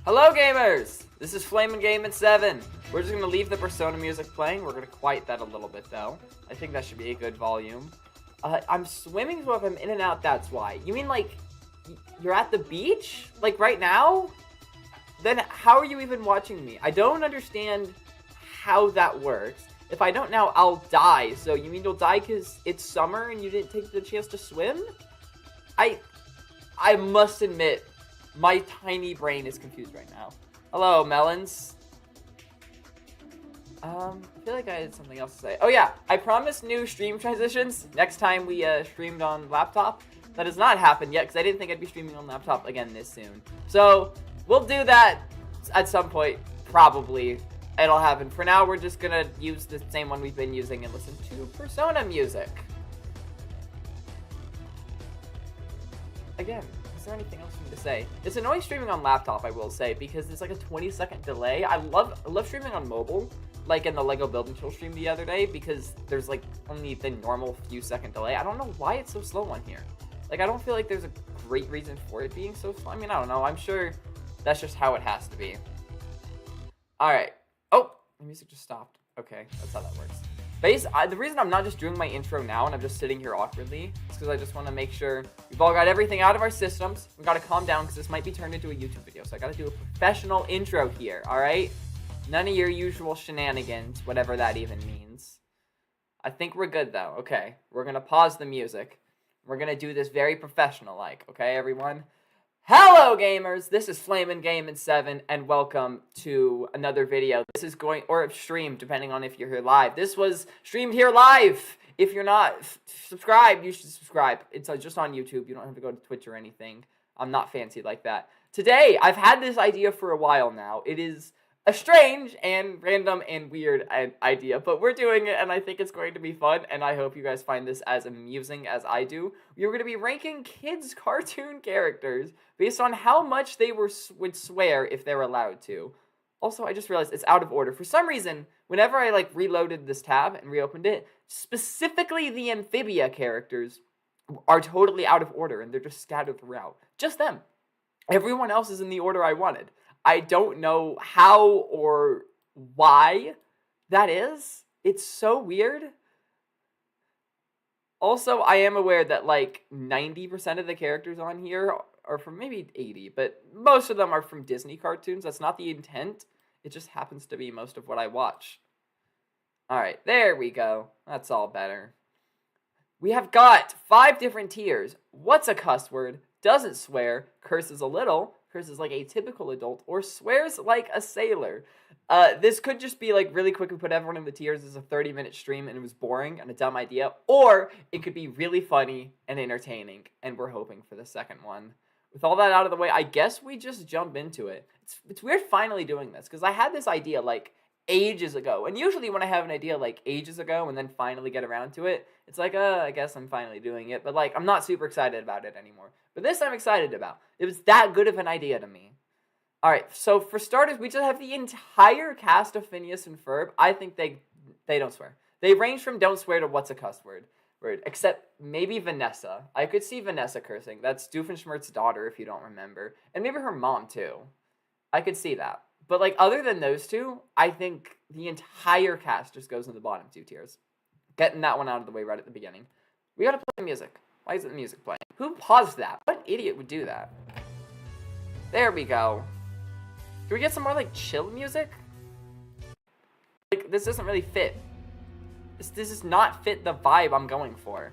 Hello gamers! This is Flamin' Gaming 7. We're just gonna leave the Persona music playing. We're gonna quiet that a little bit though. I think that should be a good volume. I'm swimming, so if I'm in and out, that's why. You mean like, you're at the beach? Like right now? Then how are you even watching me? I don't understand how that works. If I don't now, I'll die. So you mean you'll die because it's summer and you didn't take the chance to swim? I must admit, my tiny brain is confused right now. Hello, Melons. I feel like I had something else to say. Oh yeah, I promised new stream transitions next time we streamed on laptop. That has not happened yet because I didn't think I'd be streaming on laptop again this soon. So we'll do that at some point, probably. It'll happen. For now, we're just gonna use the same one we've been using and listen to Persona music. Again, is there anything else for me to say? It's annoying streaming on laptop, I will say, because there's like a 20-second delay. I love streaming on mobile, like in the Lego Building Show stream the other day, because there's like only the normal few second delay. I don't know why it's so slow on here. Like, I don't feel like there's a great reason for it being so slow. I mean, I don't know. I'm sure that's just how it has to be. Alright. Oh, the music just stopped. Okay, that's how that works. The reason I'm not just doing my intro now and I'm just sitting here awkwardly is because I just want to make sure we've all got everything out of our systems. We've got to calm down because this might be turned into a YouTube video. So I got to do a professional intro here, alright? None of your usual shenanigans, whatever that even means. I think we're good though. Okay, we're going to pause the music. We're going to do this very professional-like, okay, everyone? Hello, gamers! This is Flamin' Gaming 7, and welcome to another video. This is going, or stream, depending on if you're here live. This was streamed here live! If you're not subscribed, you should subscribe. It's just on YouTube. You don't have to go to Twitch or anything. I'm not fancy like that. Today, I've had this idea for a while now. It is a strange and random and weird idea, but we're doing it, and I think it's going to be fun, and I hope you guys find this as amusing as I do. We're going to be ranking kids' cartoon characters based on how much they would swear if they're allowed to. Also, I just realized it's out of order. For some reason, whenever I like reloaded this tab and reopened it, specifically the Amphibia characters are totally out of order, and they're just scattered throughout. Just them. Everyone else is in the order I wanted. I don't know how or why that is. It's so weird. Also, I am aware that like 90% of the characters on here are from maybe 80, but most of them are from Disney cartoons. That's not the intent. It just happens to be most of what I watch. Alright, there we go. That's all better. We have got 5 different tiers. What's a cuss word? Doesn't swear, curses a little, curses like a typical adult, or swears like a sailor. This could just be like really quick. We put everyone in the tiers as a 30-minute stream and it was boring and a dumb idea, or it could be really funny and entertaining, and we're hoping for the second one. With all that out of the way, I guess we just jump into it. It's weird finally doing this because I had this idea like ages ago, and usually when I have an idea like ages ago and then finally get around to it, it's like, I guess I'm finally doing it, but like I'm not super excited about it anymore. But this I'm excited about. It was that good of an idea to me. Alright, so for starters, we just have the entire cast of Phineas and Ferb. I think they don't swear. They range from don't swear to what's a cuss word, except maybe Vanessa. I could see Vanessa cursing. That's Doofenshmirtz's daughter, if you don't remember. And maybe her mom, too. I could see that. But, like, other than those two, I think the entire cast just goes in the bottom 2 tiers. Getting that one out of the way right at the beginning. We gotta play the music. Why isn't the music playing? Who paused that? What idiot would do that? There we go. Can we get some more, like, chill music? Like, this doesn't really fit. This does not fit the vibe I'm going for.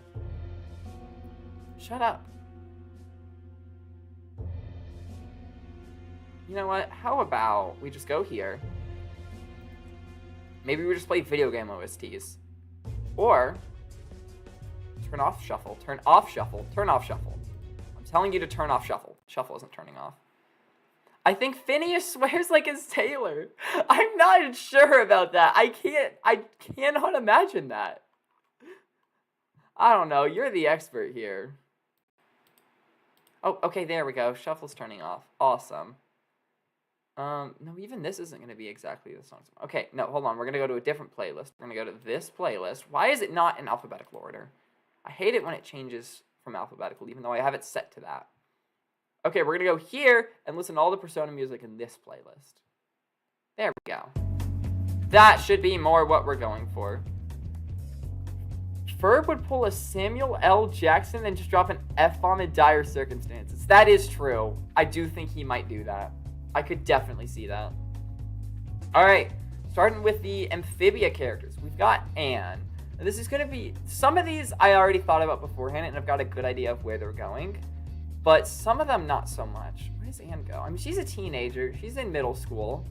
Shut up. You know what? How about we just go here? Maybe we just play video game OSTs. Or turn off shuffle. Turn off shuffle. Turn off shuffle. I'm telling you to turn off shuffle. Shuffle isn't turning off. I think Phineas swears like his tailor. I'm not sure about that. I cannot imagine that. I don't know. You're the expert here. Oh, okay, there we go. Shuffle's turning off. Awesome. No, even this isn't going to be exactly the song. Okay, no, hold on. We're going to go to a different playlist. We're going to go to this playlist. Why is it not in alphabetical order? I hate it when it changes from alphabetical, even though I have it set to that. Okay, we're gonna go here and listen to all the Persona music in this playlist. There we go. That should be more what we're going for. Ferb would pull a Samuel L. Jackson and just drop an F-bomb in Dire Circumstances. That is true. I do think he might do that. I could definitely see that. Alright, starting with the Amphibia characters. We've got Anne. And this is going to be... Some of these I already thought about beforehand, and I've got a good idea of where they're going. But some of them not so much. Where does Anne go? I mean, she's a teenager. She's in middle school.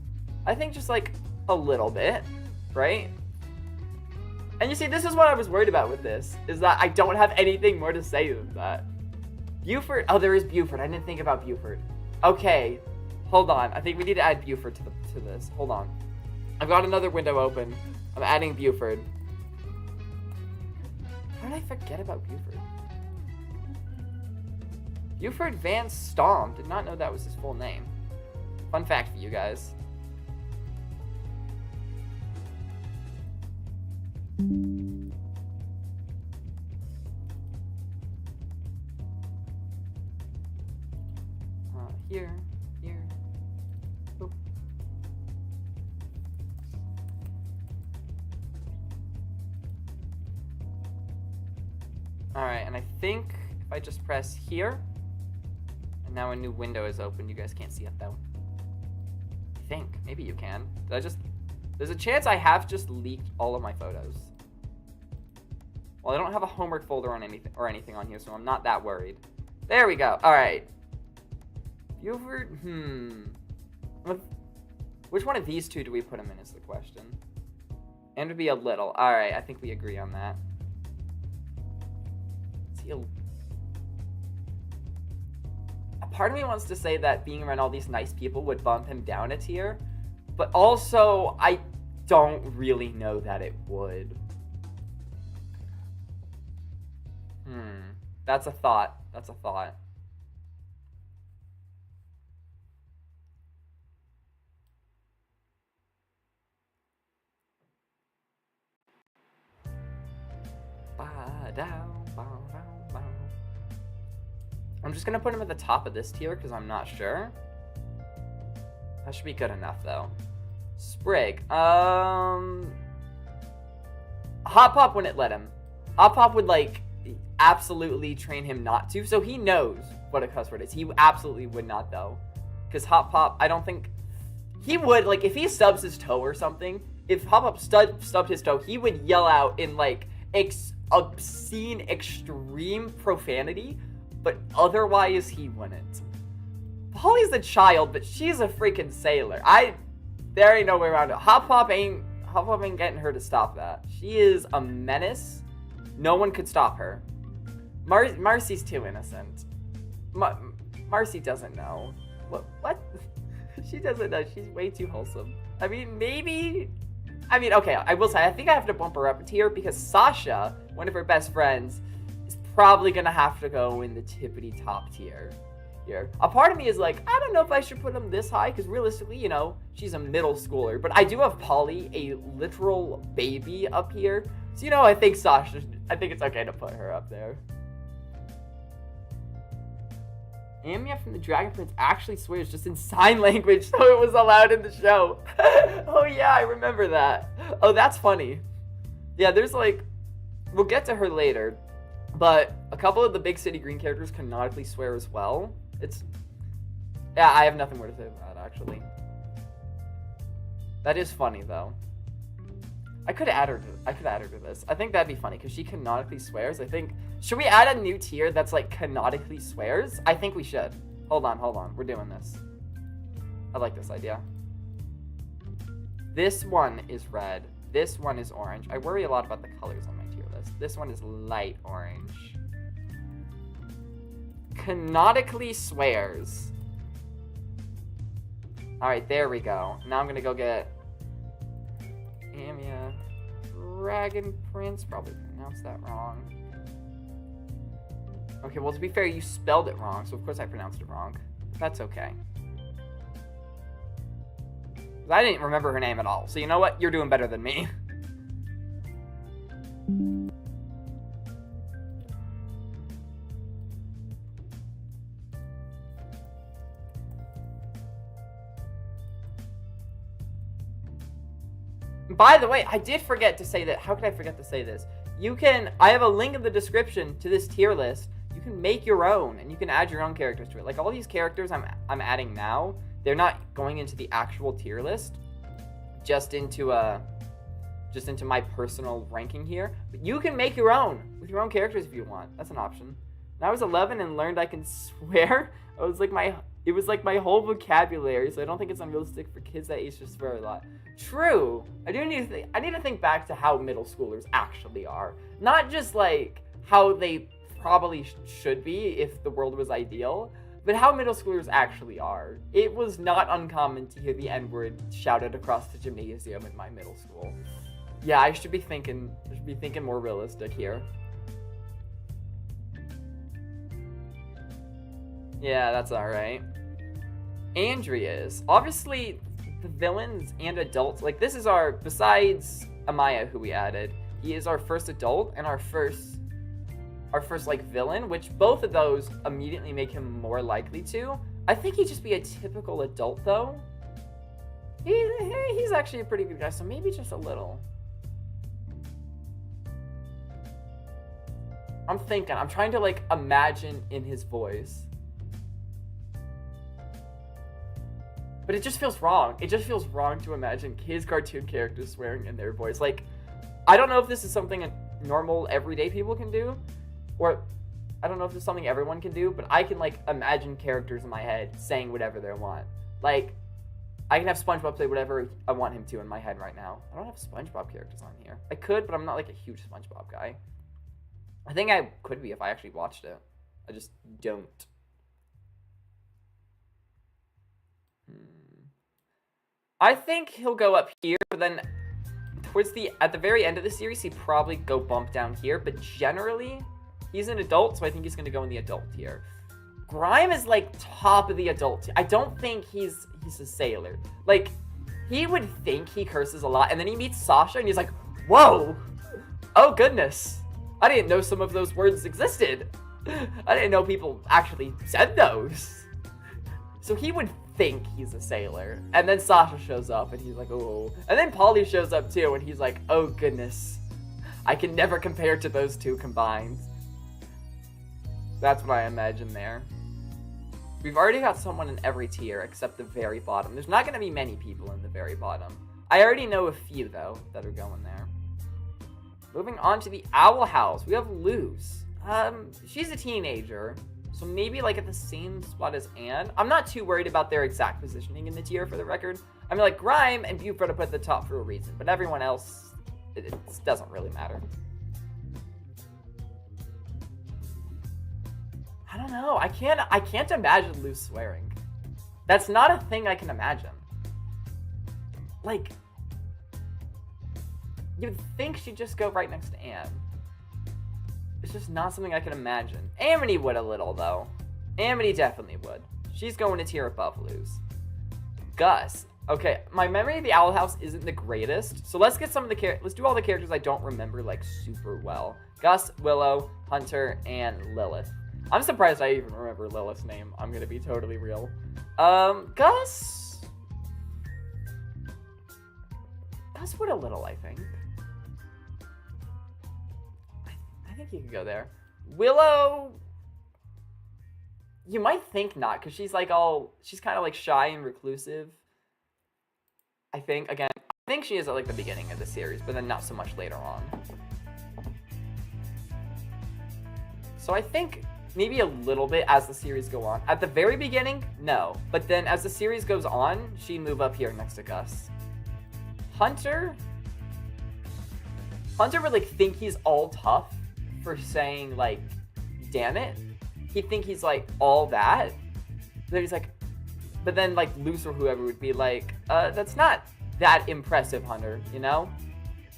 I think just, like, a little bit, right? And you see, this is what I was worried about with this, is that I don't have anything more to say than that. Buford. Oh, there is Buford. I didn't think about Buford. Okay, hold on. I think we need to add Buford to this. Hold on. I've got another window open. I'm adding Buford. How did I forget about Buford? Buford Van Stom. Did not know that was his full name. Fun fact for you guys. Here. Oop. Alright, and I think if I just press here, and now a new window is open. You guys can't see it though. I think. Maybe you can. Did I just... There's a chance I have just leaked all of my photos. Well, I don't have a homework folder on anything on here, so I'm not that worried. There we go. Alright. Buford, which one of these two do we put him in is the question. And to be a little. Alright, I think we agree on that. Is he a part of me wants to say that being around all these nice people would bump him down a tier. But also, I don't really know that it would. That's a thought. That's a thought. I'm just gonna put him at the top of this tier because I'm not sure. That should be good enough though. Sprig. Hot Pop wouldn't let him. Hot Pop would like absolutely train him not to, so he knows what a cuss word is. He absolutely would not though. Because Hot Pop, I don't think he would, like, if he stubs his toe or something, if Hot Pop stubbed his toe, he would yell out in like obscene extreme profanity, but otherwise he wouldn't. Polly's a child, but she's a freaking sailor. There ain't no way around it. Hot Pop ain't getting her to stop that. She is a menace. No one could stop her. Marcy's too innocent. Marcy doesn't know. What? She doesn't know. She's way too wholesome. I mean, maybe... I mean, okay, I will say, I think I have to bump her up a tier because Sasha, one of her best friends, is probably going to have to go in the tippity top tier here. A part of me is like, I don't know if I should put him this high because realistically, you know, she's a middle schooler. But I do have Polly, a literal baby, up here. So, you know, I think it's okay to put her up there. Amia from the Dragon Prince actually swears just in sign language, so it was allowed in the show. Oh yeah, I remember that. Oh, that's funny. Yeah, there's like, we'll get to her later, but a couple of the Big City Green characters canonically swear as well. Yeah, I have nothing more to say about that, actually. That is funny, though. I could add her to this. I think that'd be funny, because she canonically swears. Should we add a new tier that's, like, canonically swears? I think we should. Hold on. We're doing this. I like this idea. This one is red. This one is orange. I worry a lot about the colors on my tier list. This one is light orange. Canonically swears. Alright, there we go. Now I'm gonna go get Amia Dragon Prince. Probably pronounced that wrong. Okay, well, to be fair, you spelled it wrong, so of course I pronounced it wrong. But that's okay. I didn't remember her name at all, so you know what? You're doing better than me. By the way, I did forget to say that. How could I forget to say this? I have a link in the description to this tier list. You can make your own, and you can add your own characters to it. Like all these characters I'm adding now, they're not going into the actual tier list, just into my personal ranking here. But you can make your own with your own characters if you want. That's an option. When I was 11 and learned I can swear, it was like my whole vocabulary. So I don't think it's unrealistic for kids that age to swear a lot. True. I need to think back to how middle schoolers actually are, not just like how they probably should be if the world was ideal, but how middle schoolers actually are. It was not uncommon to hear the N-word shouted across the gymnasium in my middle school. Yeah, I should be thinking more realistic here. Yeah, that's alright. Andrea's. Obviously, the villains and adults, like this is besides Amaya, who we added, he is our first adult and our first like villain, which both of those immediately make him more likely to. I think he'd just be a typical adult though. He's actually a pretty good guy, so maybe just a little. I'm trying to like imagine in his voice. But it just feels wrong. It just feels wrong to imagine kids' cartoon characters swearing in their voice. Like, I don't know if this is something normal, everyday people can do, or I don't know if it's something everyone can do, but I can, like, imagine characters in my head saying whatever they want. Like, I can have SpongeBob say whatever I want him to in my head right now. I don't have SpongeBob characters on here. I could, but I'm not, like, a huge SpongeBob guy. I think I could be if I actually watched it. I just don't. I think he'll go up here, but then at the very end of the series, he'd probably go bump down here. But generally, he's an adult, so I think he's gonna go in the adult tier. Grime is like top of the adult tier. I don't think he's a sailor. Like, he would think he curses a lot, and then he meets Sasha, and he's like, whoa! Oh goodness! I didn't know some of those words existed. I didn't know people actually said those. So he would think he's a sailor. And then Sasha shows up and he's like, oh. And then Polly shows up too and he's like, oh goodness. I can never compare to those two combined. That's what I imagine there. We've already got someone in every tier except the very bottom. There's not going to be many people in the very bottom. I already know a few though that are going there. Moving on to the Owl House. We have Luz. She's a teenager. So maybe like at the same spot as Anne. I'm not too worried about their exact positioning in the tier for the record. I mean, like Grime and Buford are put at the top for a reason, but everyone else, it doesn't really matter. I don't know. I can't imagine Luz swearing. That's not a thing I can imagine. Like, you'd think she'd just go right next to Anne. It's just not something I can imagine. Amity would a little, though. Amity definitely would. She's going to tier above Luz. Gus. Okay, my memory of the Owl House isn't the greatest, so let's get some of the let's do all the characters I don't remember, like, super well. Gus, Willow, Hunter, and Lilith. I'm surprised I even remember Lilith's name. I'm gonna be totally real. Gus would a little, I think. I think you could go there. Willow, you might think not, because she's like she's kind of like shy and reclusive. I think, again, I think she is at like the beginning of the series, but then not so much later on. So I think maybe a little bit as the series go on. At the very beginning, no. But then as the series goes on, she'd move up here next to Gus. Hunter would like think he's all tough for saying, like, damn it. He'd think he's, like, all that. Then he's like, but then, like, Luz or whoever would be like, that's not that impressive, Hunter, you know?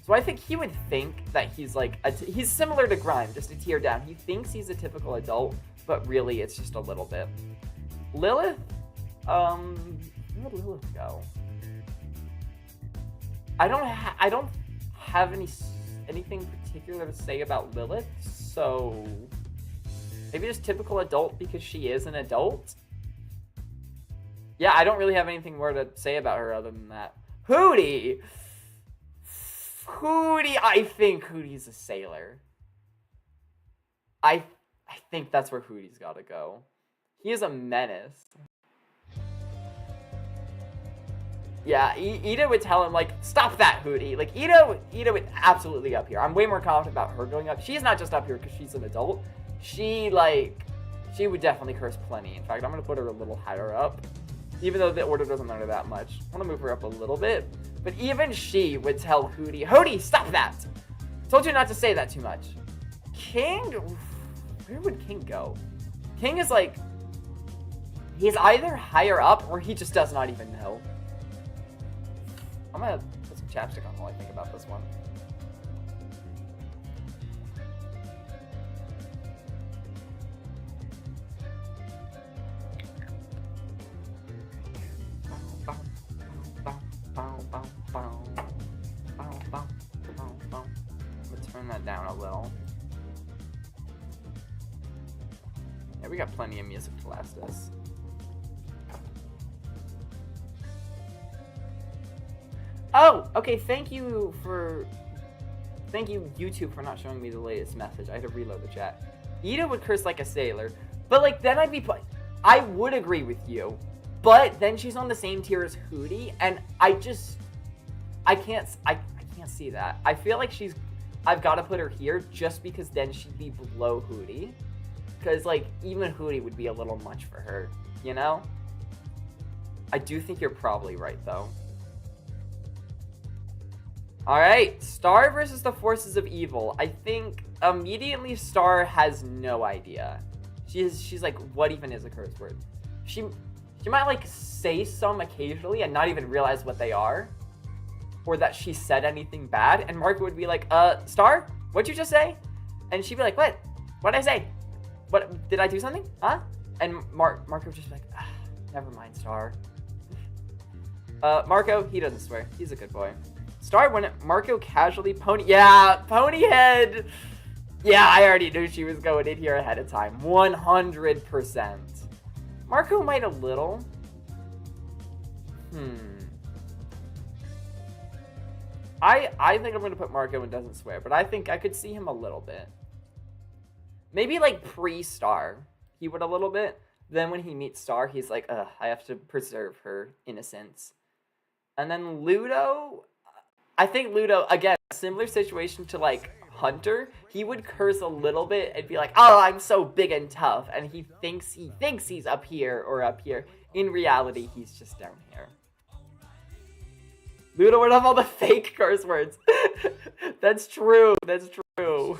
So I think he would think that he's, like, he's similar to Grime, just a tier down. He thinks he's a typical adult, but really it's just a little bit. Lilith? Where would Lilith go? I don't have anything particular to say about Lilith, so maybe just typical adult because she is an adult. Yeah, I don't really have anything more to say about her other than that. Hootie! Hootie, I think Hootie's a sailor. I think that's where Hootie's gotta go. He is a menace. Yeah, Ida would tell him, like, stop that, Hootie. Like, Ida would absolutely up here. I'm way more confident about her going up. She's not just up here because she's an adult. She would definitely curse plenty. In fact, I'm going to put her a little higher up. Even though the order doesn't matter that much. I want to move her up a little bit. But even she would tell Hootie, Hootie, stop that! Told you not to say that too much. King? Where would King go? King is like... He's either higher up or he just does not even know. I'm gonna put some chapstick on while I think about this one. Let's turn that down a little. Yeah, we got plenty of music to last us. Oh, okay, thank you, YouTube, for not showing me the latest message. I had to reload the chat. Ida would curse like a sailor, but, like, then I would agree with you, but then she's on the same tier as Hootie, and I can't see that. I feel like I've got to put her here just because then she'd be below Hootie, because, like, even Hootie would be a little much for her, you know? I do think you're probably right, though. Alright, Star versus the forces of evil. I think immediately Star has no idea. She's like, what even is a curse word? She might like say some occasionally and not even realize what they are. Or that she said anything bad. And Marco would be like, Star? What'd you just say? And she'd be like, what? What'd I say? What, did I do something? Huh? And Marco would just be like, never mind, Star. Marco, he doesn't swear. He's a good boy. Star when Marco casually Ponyhead. Yeah, I already knew she was going in here ahead of time. 100%. Marco might a little. I think I'm gonna put Marco and doesn't swear, but I think I could see him a little bit. Maybe like pre-Star, he would a little bit. Then when he meets Star, he's like, ugh, I have to preserve her innocence. And then Ludo, I think Ludo, again, similar situation to, like, Hunter. He would curse a little bit and be like, oh, I'm so big and tough. And he thinks he's up here or up here. In reality, he's just down here. Ludo would have all the fake curse words. That's true. That's true.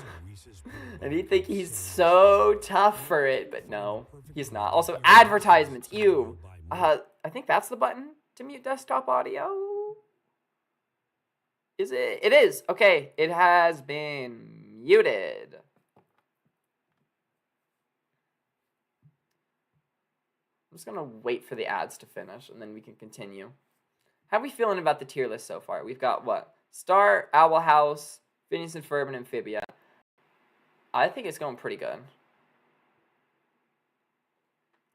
And he'd think he's so tough for it. But no, he's not. Also, advertisements. Ew. I think that's the button to mute desktop audio. Is it? It is. Okay, it has been muted. I'm just gonna wait for the ads to finish and then we can continue. How are we feeling about the tier list so far? We've got what? Star, Owl House, Phineas and Ferb, and Amphibia. I think it's going pretty good.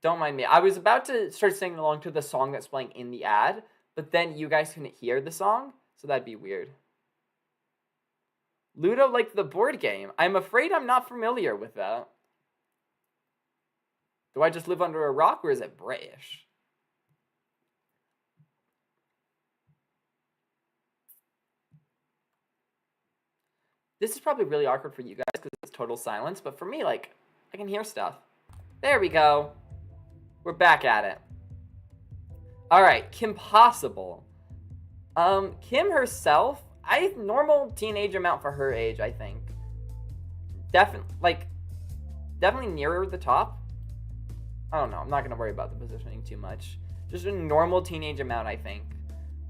Don't mind me. I was about to start singing along to the song that's playing in the ad, but then you guys couldn't hear the song. So that'd be weird. Ludo like the board game. I'm afraid I'm not familiar with that. Do I just live under a rock or is it British? This is probably really awkward for you guys because it's total silence, but for me, like, I can hear stuff. There we go. We're back at it. Alright, Kim Possible. Kim herself, normal teenage amount for her age, I think. Definitely nearer the top. I don't know, I'm not gonna worry about the positioning too much. Just a normal teenage amount, I think.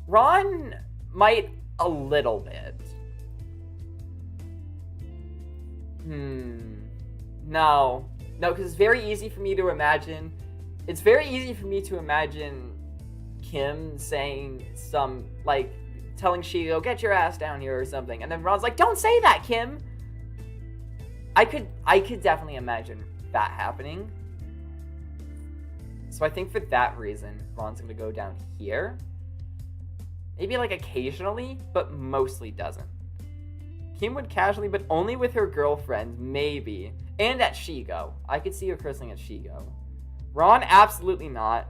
Ron might a little bit. No, because it's very easy for me to imagine. It's very easy for me to imagine Kim saying some, like, telling Shigo, get your ass down here or something. And then Ron's like, don't say that, Kim. I could definitely imagine that happening. So I think for that reason, Ron's going to go down here. Maybe, like, occasionally, but mostly doesn't. Kim would casually, but only with her girlfriend, maybe. And at Shigo. I could see her cursing at Shigo. Ron, absolutely not.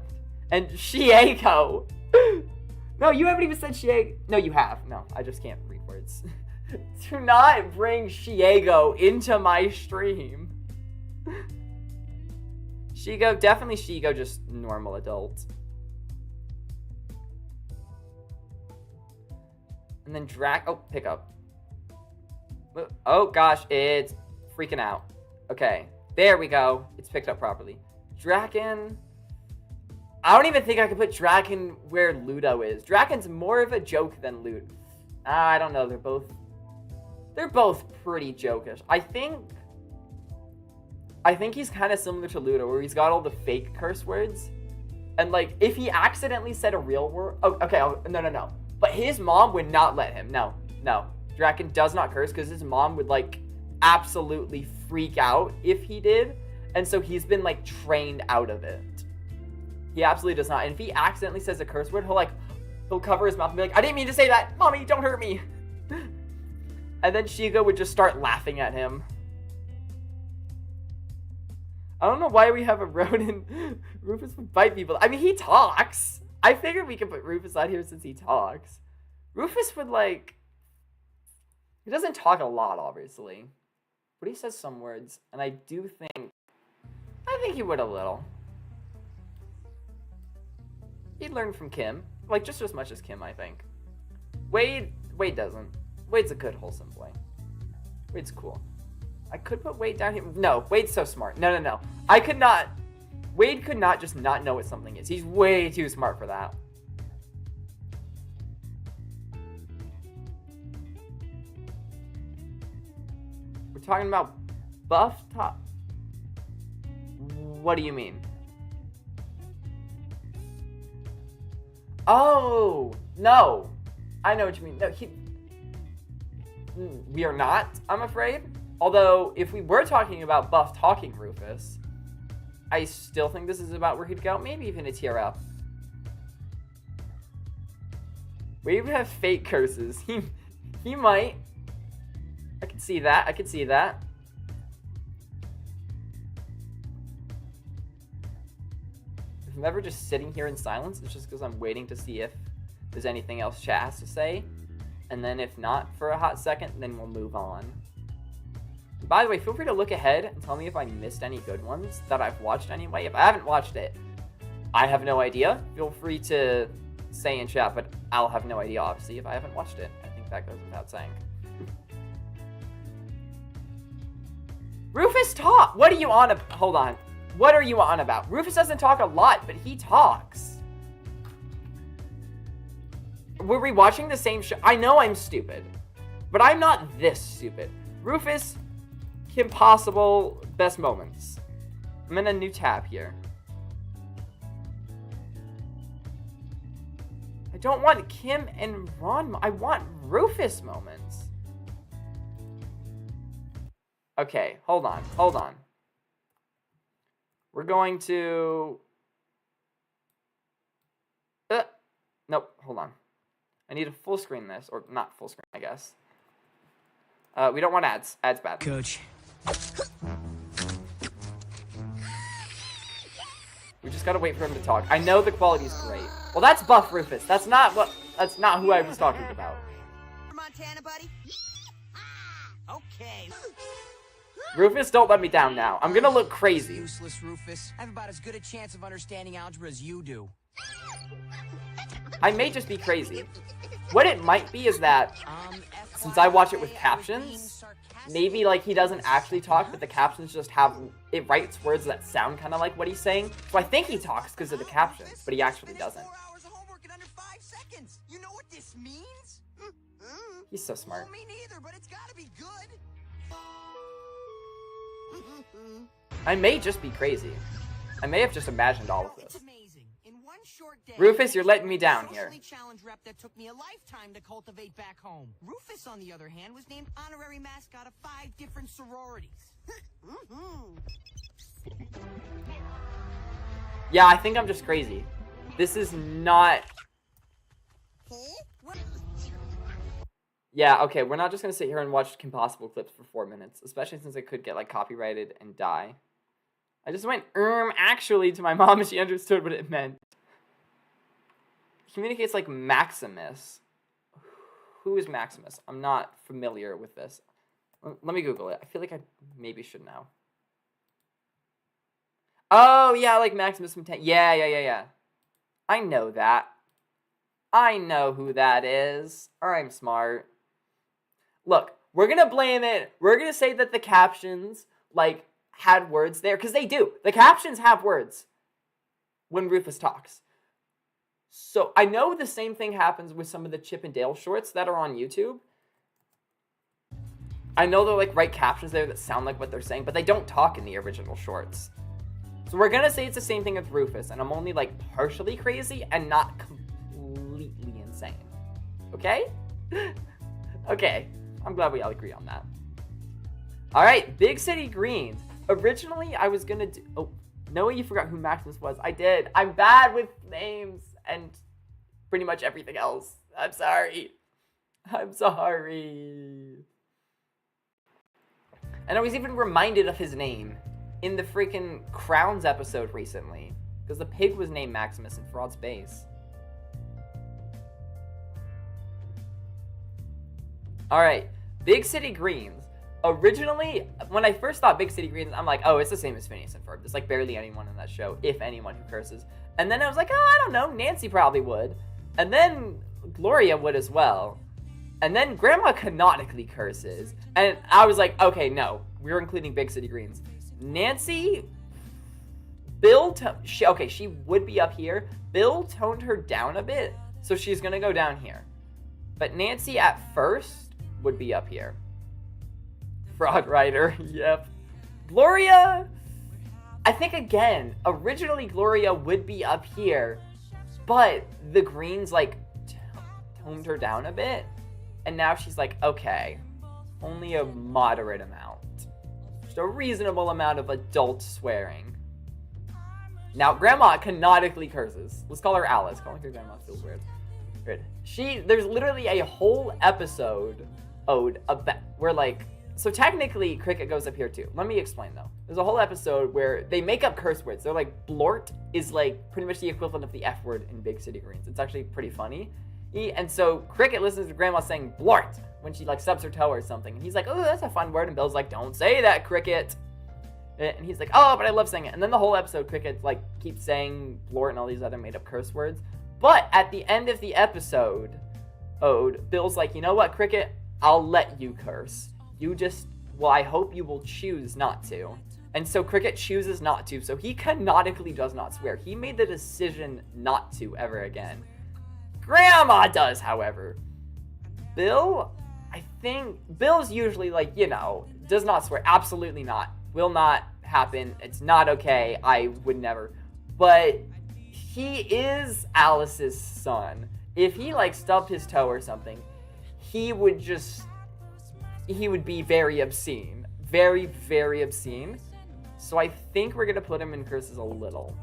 And Shiego. No, you haven't even said Shiego. No, you have. No, I just can't read words. Do not bring Shiego into my stream. Shigo, definitely Shigo, just normal adult. And then oh, pick up. Oh gosh, it's freaking out. Okay, there we go. It's picked up properly. Draken. I don't even think I could put Draken where Ludo is. Draken's more of a joke than Ludo. I don't know. They're both pretty jokish. I think he's kind of similar to Ludo, where he's got all the fake curse words. And, like, if he accidentally said a real word... Oh, okay, no. But his mom would not let him. No. Draken does not curse, because his mom would, like, absolutely freak out if he did. And so he's been, like, trained out of it. He absolutely does not. And if he accidentally says a curse word, he'll cover his mouth and be like, I didn't mean to say that! Mommy, don't hurt me! And then Shigo would just start laughing at him. I don't know why we have a rodent. Rufus would bite people. I mean, he talks. I figured we could put Rufus out here since he talks. Rufus would, like... He doesn't talk a lot, obviously. But he says some words. And I think he would a little. He'd learn from Kim. Like, just as much as Kim, I think. Wade doesn't. Wade's a good, wholesome boy. Wade's cool. I could put Wade down here. No, Wade's so smart. No. I could not. Wade could not just not know what something is. He's way too smart for that. We're talking about buff top. What do you mean? Oh, no. I know what you mean. No, we are not, I'm afraid. Although, if we were talking about buff talking Rufus, I still think this is about where he'd go. Maybe even a tier up. We even have fake curses. He might. I could see that. If I'm ever just sitting here in silence, it's just because I'm waiting to see if there's anything else chat has to say. And then if not for a hot second, then we'll move on. By the way, feel free to look ahead and tell me if I missed any good ones that I've watched anyway. If I haven't watched it, I have no idea. Feel free to say in chat, but I'll have no idea, obviously, if I haven't watched it. I think that goes without saying. Rufus talk! What are you on about? Hold on. What are you on about? Rufus doesn't talk a lot, but he talks. Were we watching the same show? I know I'm stupid, but I'm not this stupid. Rufus, Kim Possible, best moments. I'm in a new tab here. I don't want Kim and Ron. I want Rufus moments. Okay, hold on. We're going to... Nope, hold on. I need to full screen this, or not full screen, I guess. We don't want ads. Ads bad. Coach. We just gotta wait for him to talk. I know the quality's great. Well, that's Buff Rufus. That's not who I was talking about. Montana, buddy. Okay. Rufus, don't let me down now. I'm gonna look crazy. Useless, Rufus. I have about as good a chance of understanding algebra as you do. I may just be crazy. What it might be is that, since I watch it with captions, maybe, like, he doesn't actually talk, but the captions just have, it writes words that sound kind of like what he's saying. So I think he talks because of the captions, but he actually doesn't. 4 hours of homework in under 5 seconds. You know what this means? He's so smart. Well, me neither, but it's gotta be good. I may just be crazy. I may have just imagined all of It's this. amazing. In one short day, Rufus, you're letting me down here. socially challenged rep that took me a lifetime to cultivate back home. Rufus, on the other hand, was named honorary mascot of 5 different sororities. Yeah, I think I'm just crazy. This is not... Yeah, okay, we're not just gonna sit here and watch Kim Possible clips for 4 minutes, especially since it could get, like, copyrighted and die. I just went, actually, to my mom and she understood what it meant. Communicates like Maximus. Who is Maximus? I'm not familiar with this. Let me Google it. I feel like I maybe should know. Oh, yeah, like Maximus from 10. Yeah. I know that. I know who that is. Or I'm smart. Look, we're gonna blame it. We're gonna say that the captions, like, had words there. Because they do. The captions have words when Rufus talks. So, I know the same thing happens with some of the Chip and Dale shorts that are on YouTube. I know they'll, like, write captions there that sound like what they're saying, but they don't talk in the original shorts. So we're gonna say it's the same thing with Rufus, and I'm only, like, partially crazy and not completely insane. Okay? Okay. I'm glad we all agree on that. Alright, Big City Greens. Originally, I was gonna do... Oh, Noah, you forgot who Maximus was. I did. I'm bad with names and pretty much everything else. I'm sorry. I'm sorry. And I was even reminded of his name in the freaking Crowns episode recently. Because the pig was named Maximus in Fraud's Base. Alright, Big City Greens. Originally, when I first thought Big City Greens, I'm like, oh, it's the same as Phineas and Ferb. There's like barely anyone in that show, if anyone, who curses. And then I was like, oh, I don't know, Nancy probably would. And then Gloria would as well. And then Grandma canonically curses. And I was like, okay, no, we're including Big City Greens. Nancy, Bill, she would be up here. Bill toned her down a bit, so she's gonna go down here. But Nancy at first would be up here. Frog Rider, yep. Gloria, I think again, originally Gloria would be up here, but the Greens like toned her down a bit, and now she's like, okay, only a moderate amount. Just a reasonable amount of adult swearing. Now, Grandma canonically curses. Let's call her Alice. Calling her Grandma feels weird. There's literally a whole episode about where like, so technically Cricket goes up here too. Let me explain though. There's a whole episode where they make up curse words. They're like, blort is like pretty much the equivalent of the F word in Big City Greens. It's actually pretty funny. And so Cricket listens to Grandma saying blort when she like stubs her toe or something. And he's like, oh, that's a fun word. And Bill's like, don't say that, Cricket. And he's like, oh, but I love saying it. And then the whole episode, Cricket like keeps saying blort and all these other made up curse words. But at the end of the episode, Bill's like, you know what, Cricket? I'll let you curse. You just, well, I hope you will choose not to. And so Cricket chooses not to, so he canonically does not swear. He made the decision not to ever again. Grandma does, however. Bill, I think, Bill's usually like, you know, does not swear. Absolutely not. Will not happen. It's not okay. I would never. But he is Alice's son. If he like stubbed his toe or something, he would be very obscene. Very, very obscene. So I think we're gonna put him in curses a little.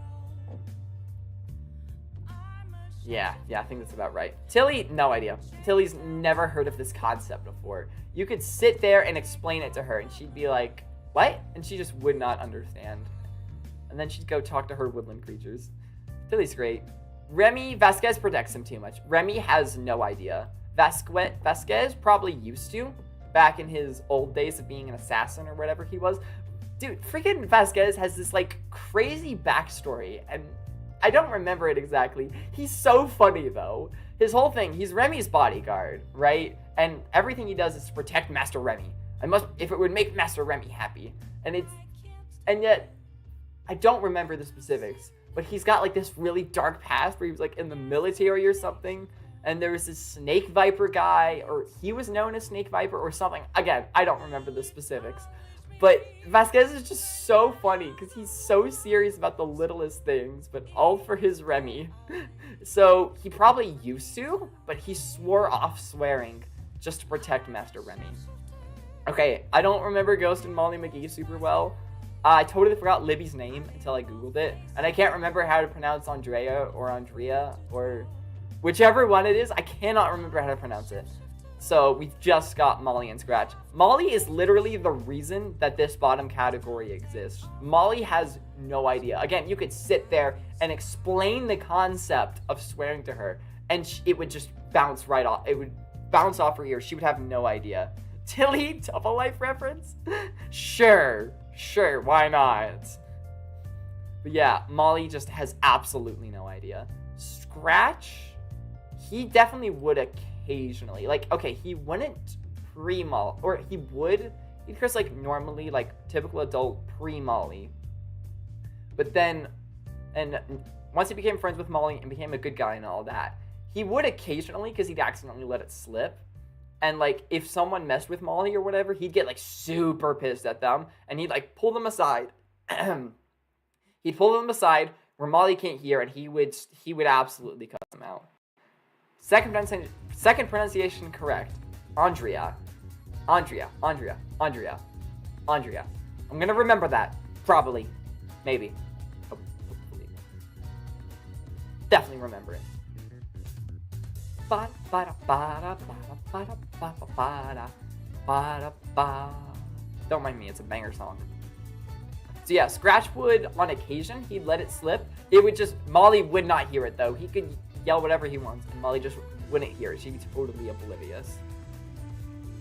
Yeah, I think that's about right. Tilly, no idea. Tilly's never heard of this concept before. You could sit there and explain it to her and she'd be like, what? And she just would not understand. And then she'd go talk to her woodland creatures. Tilly's great. Remy, Vasquez protects him too much. Remy has no idea. Vasquez probably used to, back in his old days of being an assassin or whatever he was. Dude, freaking Vasquez has this, like, crazy backstory, and I don't remember it exactly. He's so funny, though. His whole thing, he's Remy's bodyguard, right? And everything he does is to protect Master Remy. If it would make Master Remy happy. And yet, I don't remember the specifics, but he's got, like, this really dark past where he was, like, in the military or something, and there was this Snake Viper guy, or he was known as Snake Viper or something. Again, I don't remember the specifics. But Vasquez is just so funny because he's so serious about the littlest things, but all for his Remy. So he probably used to, but he swore off swearing just to protect Master Remy. Okay, I don't remember Ghost and Molly McGee super well. I totally forgot Libby's name until I googled it, and I can't remember how to pronounce Andrea or whichever one it is. I cannot remember how to pronounce it. So we've just got Molly and Scratch. Molly is literally the reason that this bottom category exists. Molly has no idea. Again, you could sit there and explain the concept of swearing to her, and it would just bounce right off. It would bounce off her ear. She would have no idea. Tilly, Double Life reference? Sure, why not? But yeah, Molly just has absolutely no idea. Scratch, he definitely would occasionally. Like, okay, he wouldn't pre-Molly, or he would. He'd curse like normally, like typical adult pre-Molly. But then, and once he became friends with Molly and became a good guy and all that, he would occasionally, because he'd accidentally let it slip. And like, if someone messed with Molly or whatever, he'd get like super pissed at them, and he'd like pull them aside. He'd pull them aside where Molly can't hear, and he would absolutely cut them out. Second pronunciation correct. Andrea. I'm gonna remember that. Probably. Maybe. Hopefully. Definitely remember it. Don't mind me, it's a banger song. So yeah, Scratch would, on occasion, he'd let it slip. It would just, Molly would not hear it though. He could yell whatever he wants, and Molly just wouldn't hear it. She'd be totally oblivious.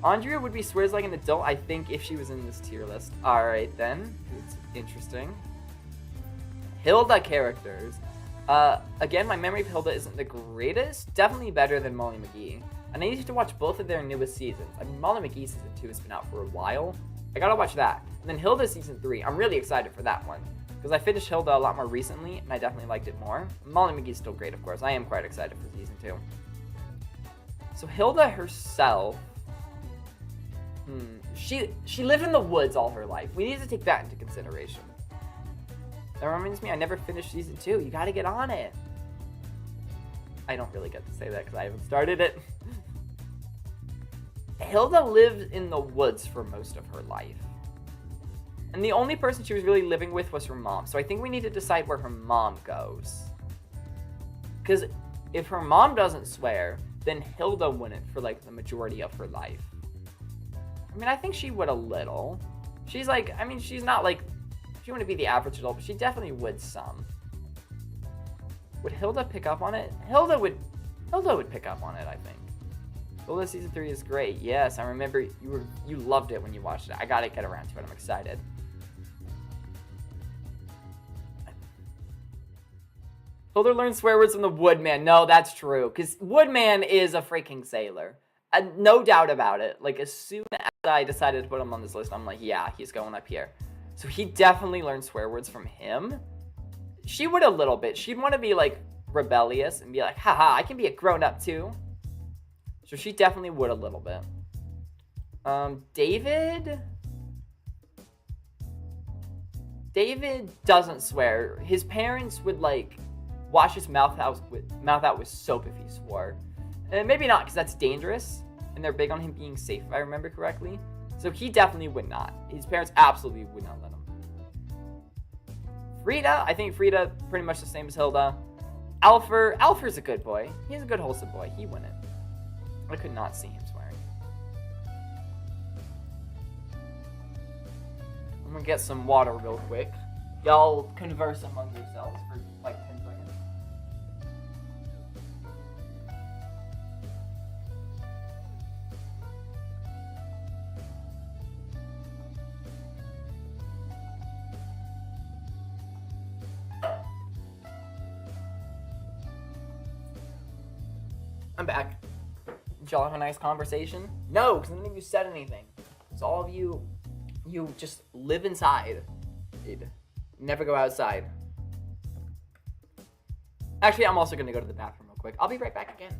Andrea would be swears like an adult, I think, if she was in this tier list. Alright then, it's interesting. Hilda characters. Again, my memory of Hilda isn't the greatest. Definitely better than Molly McGee. And I used to watch both of their newest seasons. I mean, Molly McGee season 2 has been out for a while. I gotta watch that. And then Hilda season 3, I'm really excited for that one. Because I finished Hilda a lot more recently, and I definitely liked it more. Molly McGee's still great, of course. I am quite excited for season 2. So Hilda herself... She lived in the woods all her life. We need to take that into consideration. That reminds me, I never finished season 2. You gotta get on it. I don't really get to say that because I haven't started it. Hilda lived in the woods for most of her life. And the only person she was really living with was her mom. So I think we need to decide where her mom goes. Because if her mom doesn't swear, then Hilda wouldn't for like the majority of her life. I mean, I think she would a little. She's like, I mean, she's not like, she wouldn't be the average adult, but she definitely would some. Would Hilda pick up on it? Hilda would pick up on it, I think. Hilda season 3 is great. Yes, I remember you loved it when you watched it. I gotta get around to it. I'm excited. Hilda learned swear words from the Woodman. No, that's true. Because Woodman is a freaking sailor. No doubt about it. Like, as soon as I decided to put him on this list, I'm like, yeah, he's going up here. So he definitely learned swear words from him. She would a little bit. She'd want to be, like, rebellious and be like, haha, I can be a grown-up, too. So she definitely would a little bit. David doesn't swear. His parents would, like, wash his mouth out with soap if he swore. And maybe not, because that's dangerous, and they're big on him being safe, if I remember correctly. So he definitely would not. His parents absolutely would not let him. Frida, I think Frida, pretty much the same as Hilda. Alfer's a good boy. He's a good, wholesome boy. He wouldn't. I could not see him swearing. I'm gonna get some water real quick. Y'all converse among yourselves for like 10 seconds. I'm back. Did y'all have a nice conversation? No, because none of you said anything. So all of you just live inside. Never go outside. Actually, I'm also going to go to the bathroom real quick. I'll be right back again.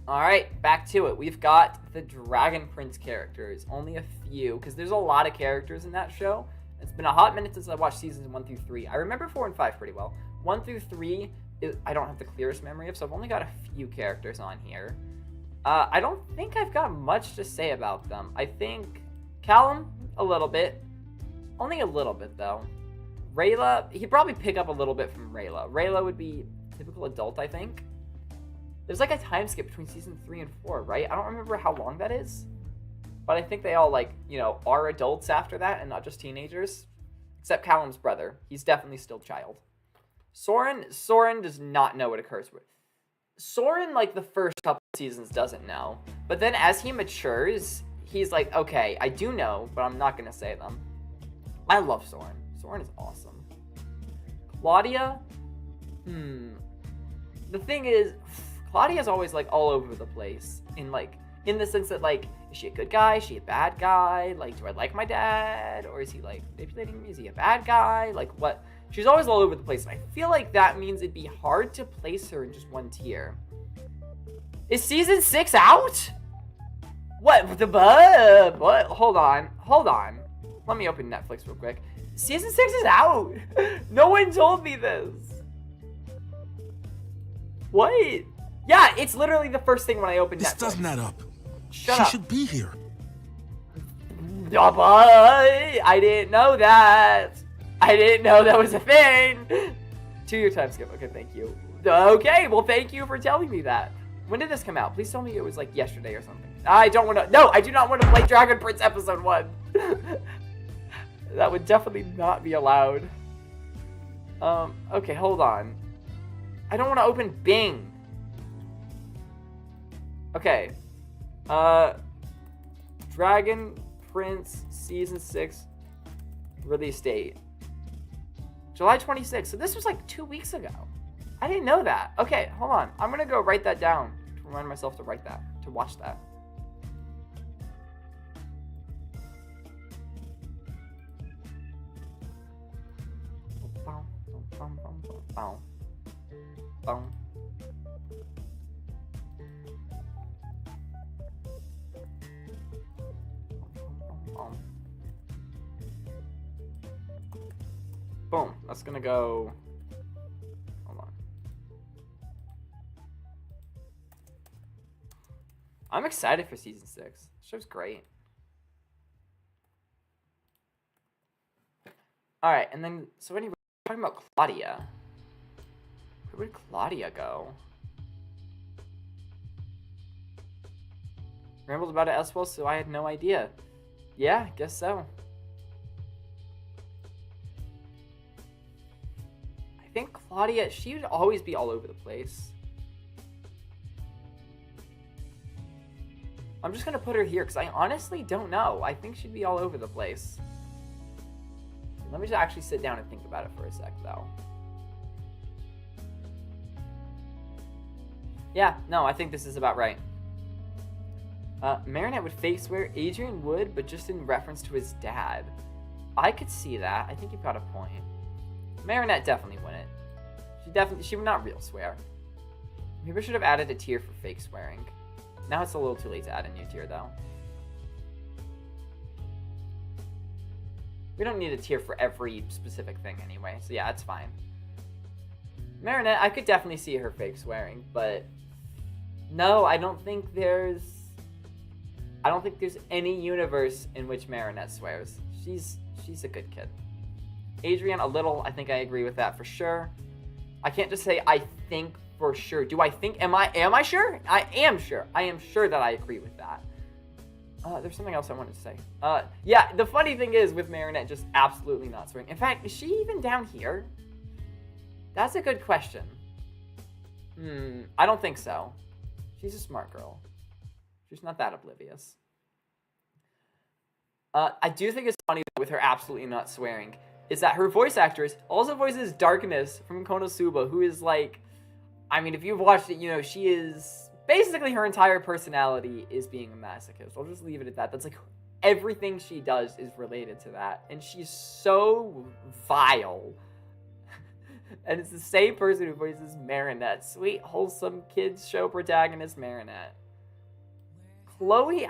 Alright, back to it. We've got the Dragon Prince characters. Only a few, because there's a lot of characters in that show. It's been a hot minute since I watched seasons 1 through 3. I remember 4 and 5 pretty well. 1 through 3, I don't have the clearest memory of, so I've only got a few characters on here. I don't think I've got much to say about them. I think Callum, a little bit. Only a little bit, though. Rayla, he'd probably pick up a little bit from Rayla. Rayla would be typical adult, I think. There's like a time skip between season 3 and 4, right? I don't remember how long that is. But I think they all, like, you know, are adults after that and not just teenagers. Except Callum's brother. He's definitely still child. Soren does not know what a curse word. Soren, like, the first couple seasons doesn't know. But then as he matures, he's like, okay, I do know, but I'm not going to say them. I love Soren. Soren is awesome. Claudia? The thing is, Claudia's always, like, all over the place. In the sense that, like, is she a good guy? Is she a bad guy? Like, do I like my dad? Or is he, like, manipulating me? Is he a bad guy? Like, what? She's always all over the place. And I feel like that means it'd be hard to place her in just one tier. Is season 6 out? What? What? Hold on. Let me open Netflix real quick. Season 6 is out. No one told me this. What? Yeah, it's literally the first thing when I open Netflix. This doesn't add up. Shut she up. should be here. I didn't know that. I didn't know that was a thing. 2-year time skip. Okay, thank you. Okay, well, thank you for telling me that. When did this come out? Please tell me it was like yesterday or something. I don't want to. No, I do not want to play Dragon Prince episode 1. That would definitely not be allowed. Okay, hold on. I don't want to open Bing. Okay. Dragon Prince Season 6 release date. July 26th. So this was like 2 weeks ago. I didn't know that. Okay, hold on. I'm going to go write that down to remind myself to write that, to watch that. Boom. That's gonna go. Hold on. I'm excited for season 6. This show's great. Alright, and then, so anyway, talking about Claudia. Where would Claudia go? Rambled about it as well, so I had no idea. Yeah, guess so. I think Claudia, she would always be all over the place. I'm just gonna put her here because I honestly don't know. I think she'd be all over the place. Let me just actually sit down and think about it for a sec, though. Yeah, no, I think this is about right. Marinette would fake swear, Adrian would, but just in reference to his dad. I could see that. I think you've got a point. Marinette definitely wouldn't. She would not real swear. Maybe I should have added a tier for fake swearing. Now it's a little too late to add a new tier, though. We don't need a tier for every specific thing anyway, so yeah, it's fine. Marinette, I could definitely see her fake swearing, but no, I don't think there's any universe in which Marinette swears. She's a good kid. Adrian, a little, I think I agree with that for sure. I can't just say I think for sure. Do I think, am I sure? I am sure. I am sure that I agree with that. There's something else I wanted to say. Yeah, the funny thing is with Marinette just absolutely not swearing. In fact, is she even down here? That's a good question. I don't think so. She's a smart girl. She's not that oblivious. I do think it's funny with her absolutely not swearing is that her voice actress also voices Darkness from Konosuba, who is like, I mean, if you've watched it, you know, she is basically her entire personality is being a masochist. I'll just leave it at that. That's like everything she does is related to that. And she's so vile. And it's the same person who voices Marinette. Sweet, wholesome kids show protagonist Marinette. Chloe,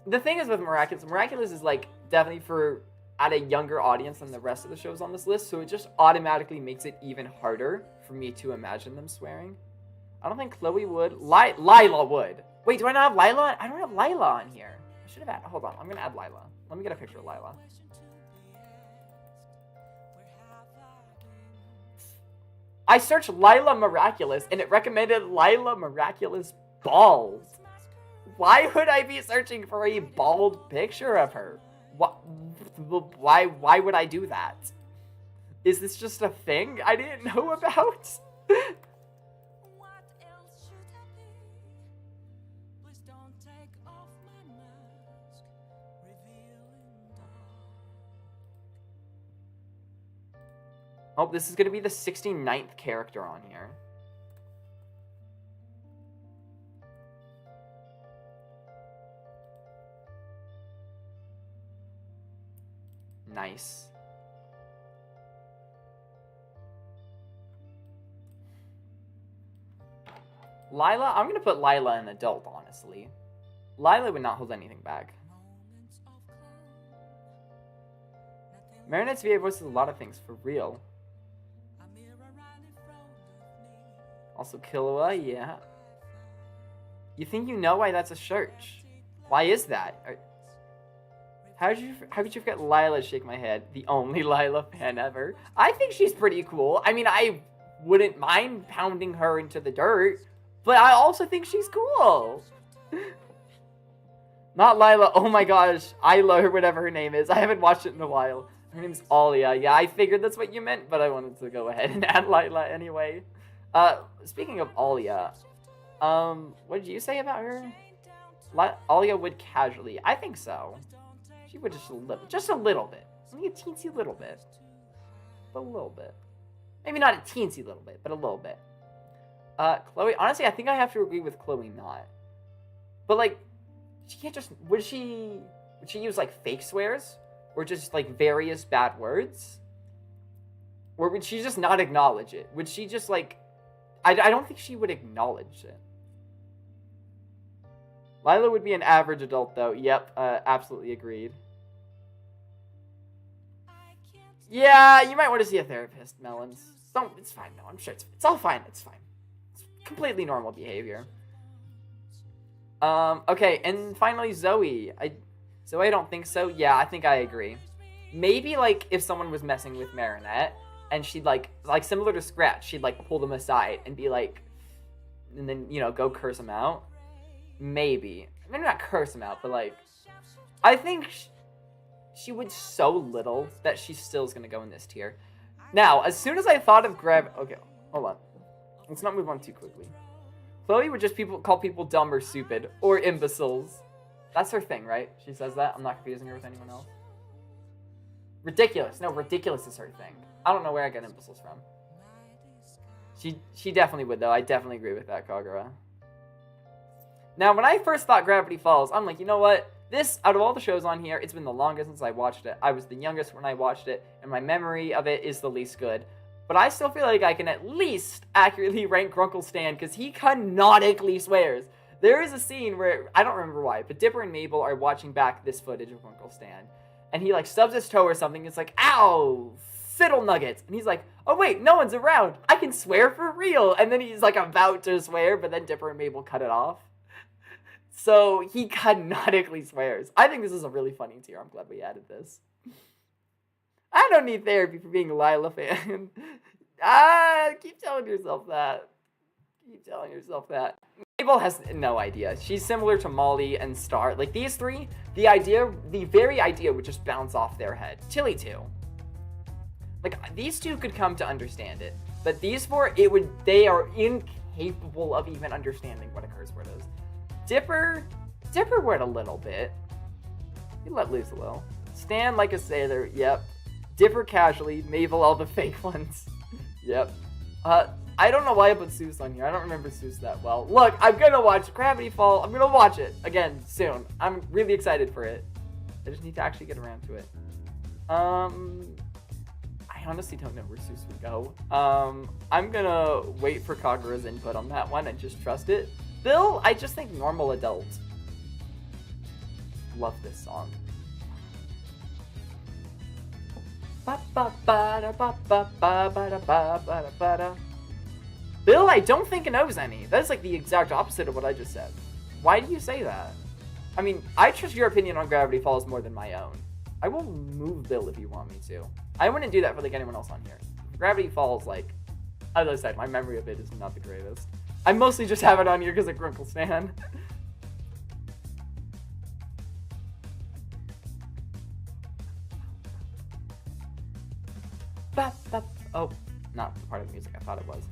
the thing is with Miraculous is like definitely for at a younger audience than the rest of the shows on this list, so it just automatically makes it even harder for me to imagine them swearing. I don't think Chloe would. Lila would. Wait, do I not have Lila? I don't have Lila on here. I should have had. Hold on, I'm gonna add Lila. Let me get a picture of Lila. I searched Lila Miraculous and it recommended Lila Miraculous bald. Why would I be searching for a bald picture of her? Why would I do that? Is this just a thing I didn't know about? Oh, this is going to be the 69th character on here. Nice. Lila, I'm going to put Lila in adult, honestly. Lila would not hold anything back. Marinette's VA voices a lot of things, for real. Also, Killua, yeah. You think you know why that's a church? Why is that? How could you forget Lila? Shake my head. The only Lila fan ever. I think she's pretty cool. I mean, I wouldn't mind pounding her into the dirt, but I also think she's cool. Not Lila. Oh my gosh. Isla or whatever her name is. I haven't watched it in a while. Her name's Alia. Yeah, I figured that's what you meant, but I wanted to go ahead and add Lila anyway. Speaking of Alia, what did you say about her? Alia would casually. I think so. She would just a little bit. Only a teensy little bit. But a little bit. Maybe not a teensy little bit, but a little bit. Chloe, honestly, I think I have to agree with Chloe not. But like, she can't just, would she use like fake swears? Or just like various bad words? Or would she just not acknowledge it? Would she just like, I don't think she would acknowledge it. Lila would be an average adult though. Yep, absolutely agreed. Yeah, you might want to see a therapist, Melons. Don't, it's fine, no, I'm sure it's all fine, it's fine. It's completely normal behavior. Okay, and finally Zoe. Zoe, I don't think so. Yeah, I think I agree. Maybe, like, if someone was messing with Marinette, and she'd, like similar to Scratch, she'd, like, pull them aside and be like, and then, you know, go curse them out. Maybe. Maybe not curse them out, but, like, I think she would so little that she still is going to go in this tier. Now, as soon as I thought of okay, hold on. Let's not move on too quickly. Chloe would just call people dumb or stupid, or imbeciles. That's her thing, right? She says that. I'm not confusing her with anyone else. Ridiculous. No, ridiculous is her thing. I don't know where I get imbeciles from. She definitely would, though. I definitely agree with that, Kagura. Now, when I first thought Gravity Falls, I'm like, you know what? This, out of all the shows on here, it's been the longest since I watched it. I was the youngest when I watched it, and my memory of it is the least good. But I still feel like I can at least accurately rank Grunkle Stan, because he canonically swears. There is a scene where, I don't remember why, but Dipper and Mabel are watching back this footage of Grunkle Stan. And he, like, stubs his toe or something. It's like, ow, fiddle nuggets. And he's like, oh, wait, no one's around. I can swear for real. And then he's, like, about to swear, but then Dipper and Mabel cut it off. So he canonically swears. I think this is a really funny tier. I'm glad we added this. I don't need therapy for being a Lila fan. Keep telling yourself that. Keep telling yourself that. Mabel has no idea. She's similar to Molly and Star. Like, these three, the very idea would just bounce off their head. Tilly, too. Like, these two could come to understand it. But these four, they are incapable of even understanding what a curse word is. Dipper would a little bit. He let loose a little. Stan like a sailor, yep. Dipper casually, Mabel all the fake ones. Yep. I don't know why I put Seuss on here. I don't remember Seuss that well. Look, I'm gonna watch Gravity Fall. I'm gonna watch it again soon. I'm really excited for it. I just need to actually get around to it. I I honestly don't know where Seuss would go. I'm gonna wait for Kagura's input on that one and just trust it. Bill, I just think normal adult. Love this song. Bill, I don't think it knows any. That's like the exact opposite of what I just said. Why do you say that? I mean, I trust your opinion on Gravity Falls more than my own. I will move Bill if you want me to. I wouldn't do that for like anyone else on here. Gravity Falls, like, as I said, my memory of it is not the greatest. I mostly just have it on here because of Grunkle Stan. Oh, not the part of the music I thought it was.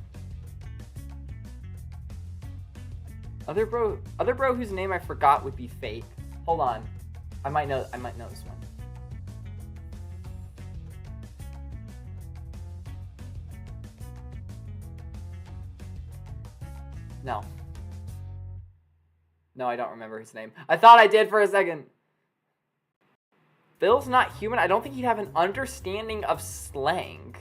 Other bro whose name I forgot would be Fate. Hold on. I might know this one. No. No, I don't remember his name. I thought I did for a second. Bill's not human. I don't think he'd have an understanding of slang.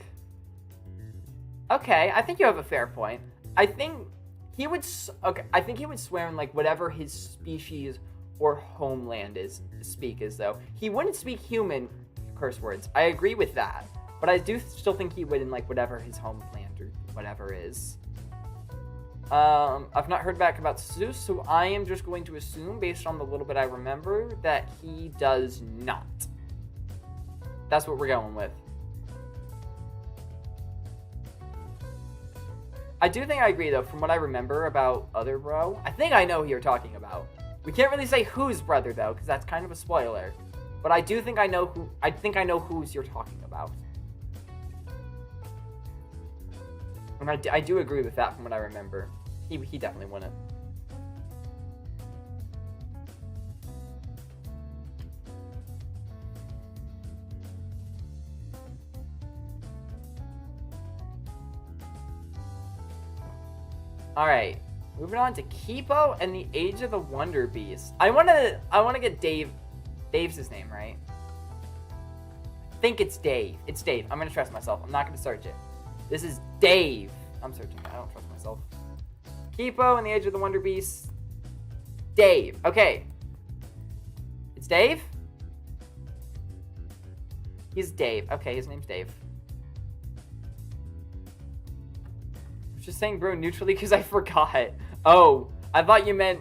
Okay, I think you have a fair point. I think he would. Okay, I think he would swear in like whatever his species or homeland speak is though. He wouldn't speak human curse words. I agree with that, but I do still think he would in like whatever his homeland or whatever is. I've not heard back about Seuss, so I am just going to assume, based on the little bit I remember, that he does not. That's what we're going with. I do think I agree, though, from what I remember about Other Bro. I think I know who you're talking about. We can't really say whose brother, though, because that's kind of a spoiler. But I do think I know who. I think I know whose you're talking about. And I do agree with that from what I remember. He definitely wouldn't. Alright, moving on to Kipo and the Age of the Wonder Beast. I wanna get Dave. Dave's his name, right? I think it's Dave. It's Dave. I'm gonna trust myself. I'm not gonna search it. This is Dave. I'm searching. I don't trust myself. Kipo and the Age of the Wonder Beast. Dave. Okay. It's Dave? He's Dave. Okay, his name's Dave. I was just saying bro neutrally because I forgot. Oh, I thought you meant...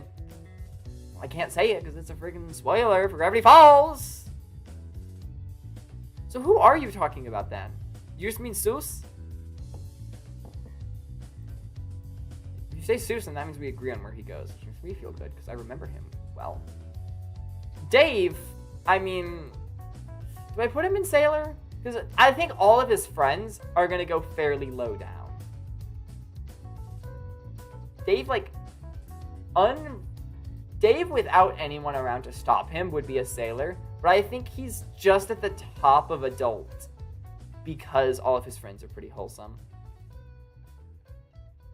Well, I can't say it because it's a freaking spoiler for Gravity Falls. So who are you talking about then? You just mean Seuss? If you say Seuss, then that means we agree on where he goes, which makes me feel good because I remember him well. Dave, I mean, do I put him in Sailor? Because I think all of his friends are going to go fairly low down. Dave, like, Dave without anyone around to stop him would be a Sailor, but I think he's just at the top of adult because all of his friends are pretty wholesome.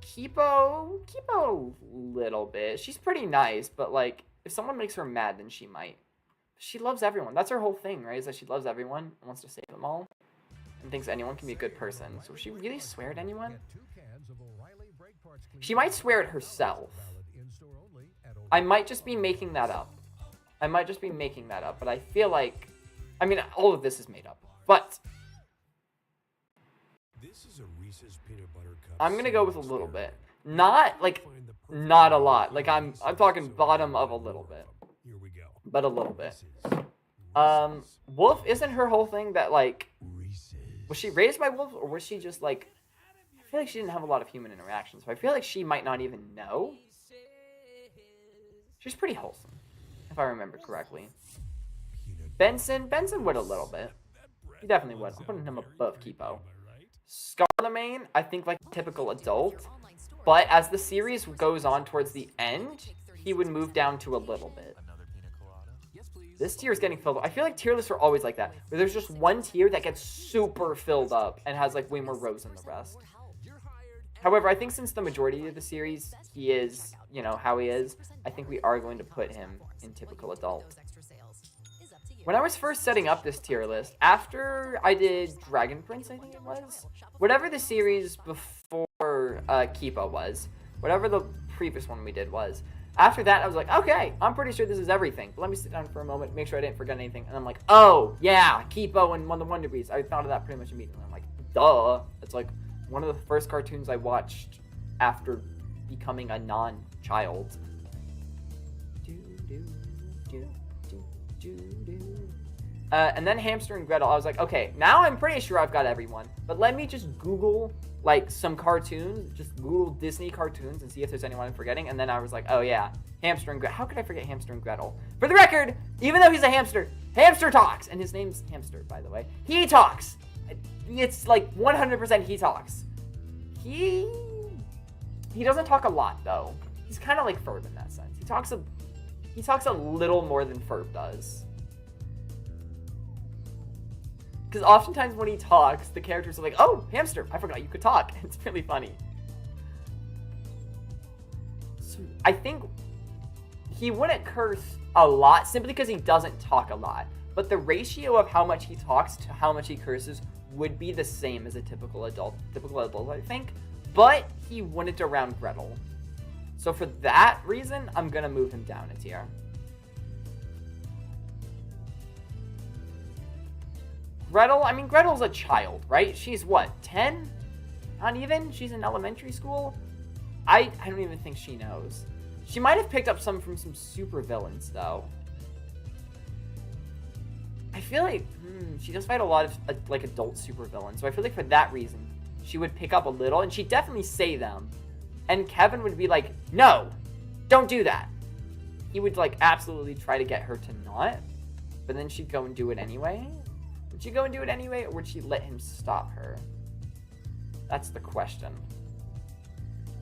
Kipo a little bit. She's pretty nice, but like, if someone makes her mad, then she might. She loves everyone. That's her whole thing, right? Is that she loves everyone and wants to save them all and thinks anyone can be a good person. So would she really swear at anyone? She might swear at herself. I might just be making that up. But I feel like, I mean, all of this is made up. But this is a Reese's peanut butter cup. I'm gonna go with a little bit. Not a lot. Like I'm talking bottom of a little bit. Here we go. But a little bit. Wolf, isn't her whole thing that like, was she raised by wolves or was she just like, I feel like she didn't have a lot of human interactions, so I feel like she might not even know. She's pretty wholesome, if I remember correctly. Benson would a little bit. He definitely would. I'm putting him above Kipo. Scarlemagne, I think like typical adult, but as the series goes on towards the end, he would move down to a little bit. This tier is getting filled up. I feel like tier lists are always like that, where there's just one tier that gets super filled up and has like way more rows than the rest. However, I think since the majority of the series, he is, you know, how he is, I think we are going to put him in typical adult. When I was first setting up this tier list, after I did Dragon Prince, I think it was, whatever the series before Kipo was, whatever the previous one we did was, after that I was like, okay, I'm pretty sure this is everything. But let me sit down for a moment, make sure I didn't forget anything, and I'm like, oh yeah, Kipo and One of the Wonder Beasts. I thought of that pretty much immediately. I'm like, duh. It's like one of the first cartoons I watched after becoming a non-child. And then Hamster and Gretel, I was like, okay, now I'm pretty sure I've got everyone, but let me just Google, like, some cartoons, just Google Disney cartoons and see if there's anyone I'm forgetting, and then I was like, oh yeah, Hamster and Gretel. How could I forget Hamster and Gretel? For the record, even though he's a hamster, Hamster talks, and his name's Hamster, by the way. He talks! It's like 100% he talks. He doesn't talk a lot, though. He's kind of like Ferb in that sense. He talks a little more than Ferb does. Because oftentimes when he talks, the characters are like, oh, Hamster, I forgot you could talk. It's really funny. So I think he wouldn't curse a lot simply because he doesn't talk a lot. But the ratio of how much he talks to how much he curses would be the same as a typical adult, I think. But he wouldn't around Gretel. So for that reason, I'm going to move him down a tier. Gretel, I mean, Gretel's a child, right? She's what, 10? Not even? She's in elementary school? I don't even think she knows. She might have picked up some from some super villains, though. I feel like, she does fight a lot of, like, adult super villains. So I feel like for that reason, she would pick up a little, and she'd definitely say them. And Kevin would be like, no, don't do that. He would, like, absolutely try to get her to not. But then she'd go and do it anyway. Would she go and do it anyway, or would she let him stop her? That's the question.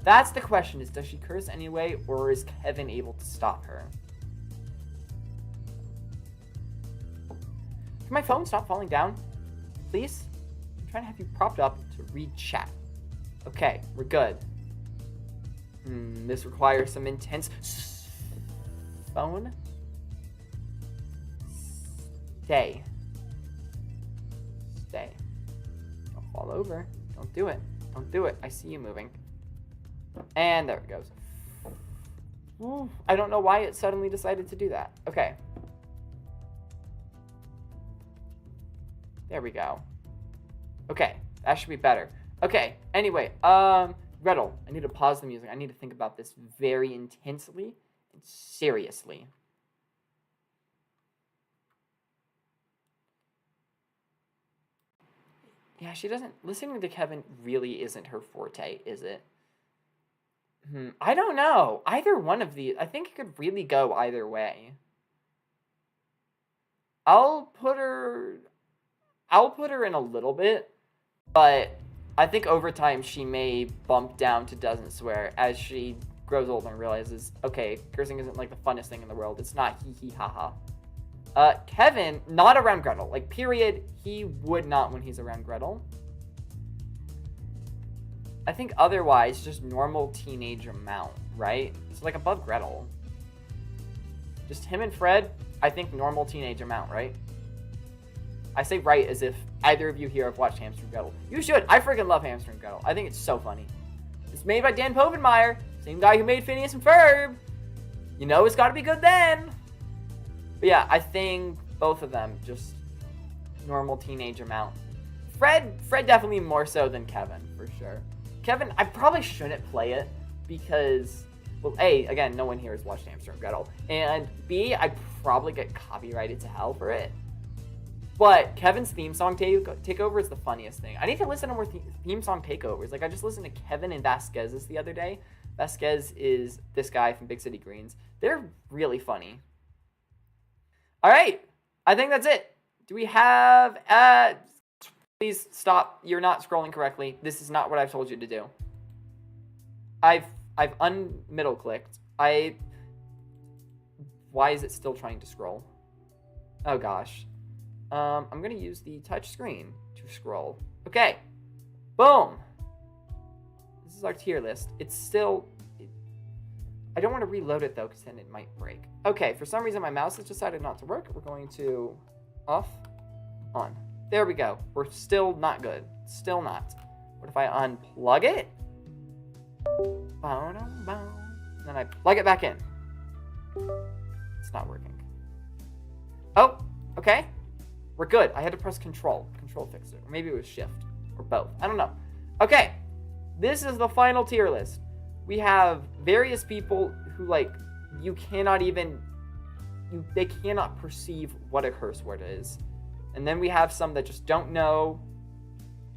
That's the question, is does she curse anyway, or is Kevin able to stop her? Can my phone stop falling down? Please? I'm trying to have you propped up to read chat. Okay, we're good. This requires some intense phone. Stay. Don't fall over. Don't do it. Don't do it. I see you moving. And there it goes. Ooh, I don't know why it suddenly decided to do that. Okay. There we go. Okay, that should be better. Okay, anyway, Gretel, I need to pause the music. I need to think about this very intensely and seriously. Yeah, she doesn't... Listening to Kevin really isn't her forte, is it? I don't know. Either one of these... I think it could really go either way. I'll put her in a little bit, but I think over time she may bump down to doesn't swear as she grows older and realizes, okay, cursing isn't like the funnest thing in the world. It's not hee hee ha ha. Kevin, not around Gretel. Like, period, he would not when he's around Gretel. I think otherwise, just normal teenage amount, right? So, like, above Gretel. Just him and Fred, I think normal teenage amount, right? I say right as if either of you here have watched Hamster and Gretel. You should. I freaking love Hamster and Gretel. I think it's so funny. It's made by Dan Povenmire, same guy who made Phineas and Ferb. You know it's gotta be good then. But yeah, I think both of them just normal teenage amount. Fred definitely more so than Kevin, for sure. Kevin, I probably shouldn't play it because, well, A, again, no one here has watched Hamster and Gretel. And B, I'd probably get copyrighted to hell for it. But Kevin's theme song takeover is the funniest thing. I need to listen to more theme song takeovers. Like, I just listened to Kevin and Vasquez's the other day. Vasquez is this guy from Big City Greens. They're really funny. All right. I think that's it. Do we have... Please stop. You're not scrolling correctly. This is not what I've told you to do. I've un-middle clicked. Why is it still trying to scroll? Oh, gosh. I'm going to use the touch screen to scroll. Okay. Boom. This is our tier list. It's still... I don't want to reload it though, because then it might break. Okay, for some reason my mouse has decided not to work. We're going to off, on. There we go. We're still not good. Still not. What if I unplug it? And then I plug it back in. It's not working. Oh, okay. We're good. I had to press control. Control fixed it. Or maybe it was shift. Or both. I don't know. Okay. This is the final tier list. We have various people who, like, you cannot even... they cannot perceive what a curse word is. And then we have some that just don't know.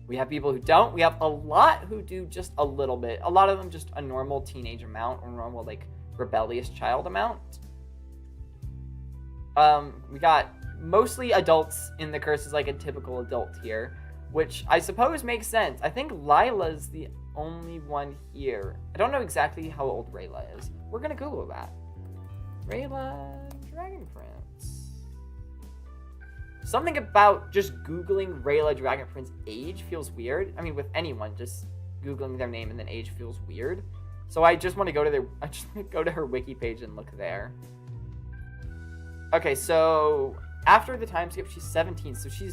We have people who don't. We have a lot who do just a little bit. A lot of them just a normal teenage amount or normal, like, rebellious child amount. We got mostly adults in the curses, like a typical adult tier, which I suppose makes sense. I think Lila's the only one here. I don't know exactly how old Rayla is. We're gonna Google that. Rayla Dragon Prince. Something about just Googling Rayla Dragon Prince age feels weird. I mean, with anyone, just Googling their name and then age feels weird. So I just want to go to her wiki page and look there. Okay, so after the time skip, she's 17. So she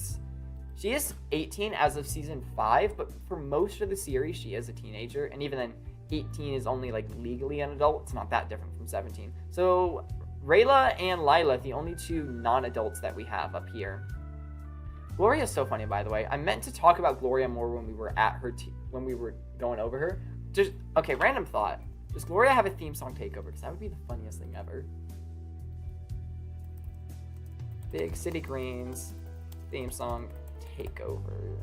is 18 as of season 5, but for most of the series, she is a teenager. And even then, 18 is only like legally an adult. It's not that different from 17. So Rayla and Lila, the only two non-adults that we have up here. Gloria is so funny, by the way. I meant to talk about Gloria more when we were at her, when we were going over her. Just, okay, random thought. Does Gloria have a theme song takeover? Because that would be the funniest thing ever. Big City Greens theme song takeover.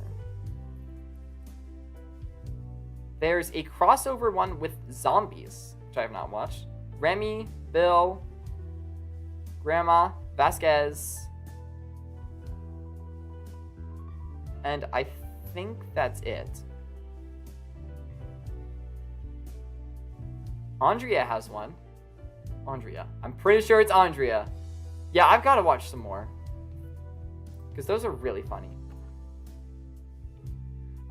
There's a crossover one with zombies, which I have not watched. Remy, Bill, Grandma, Vasquez. And I think that's it. Andrea has one. Andrea. I'm pretty sure it's Andrea. Yeah, I've got to watch some more. Because those are really funny.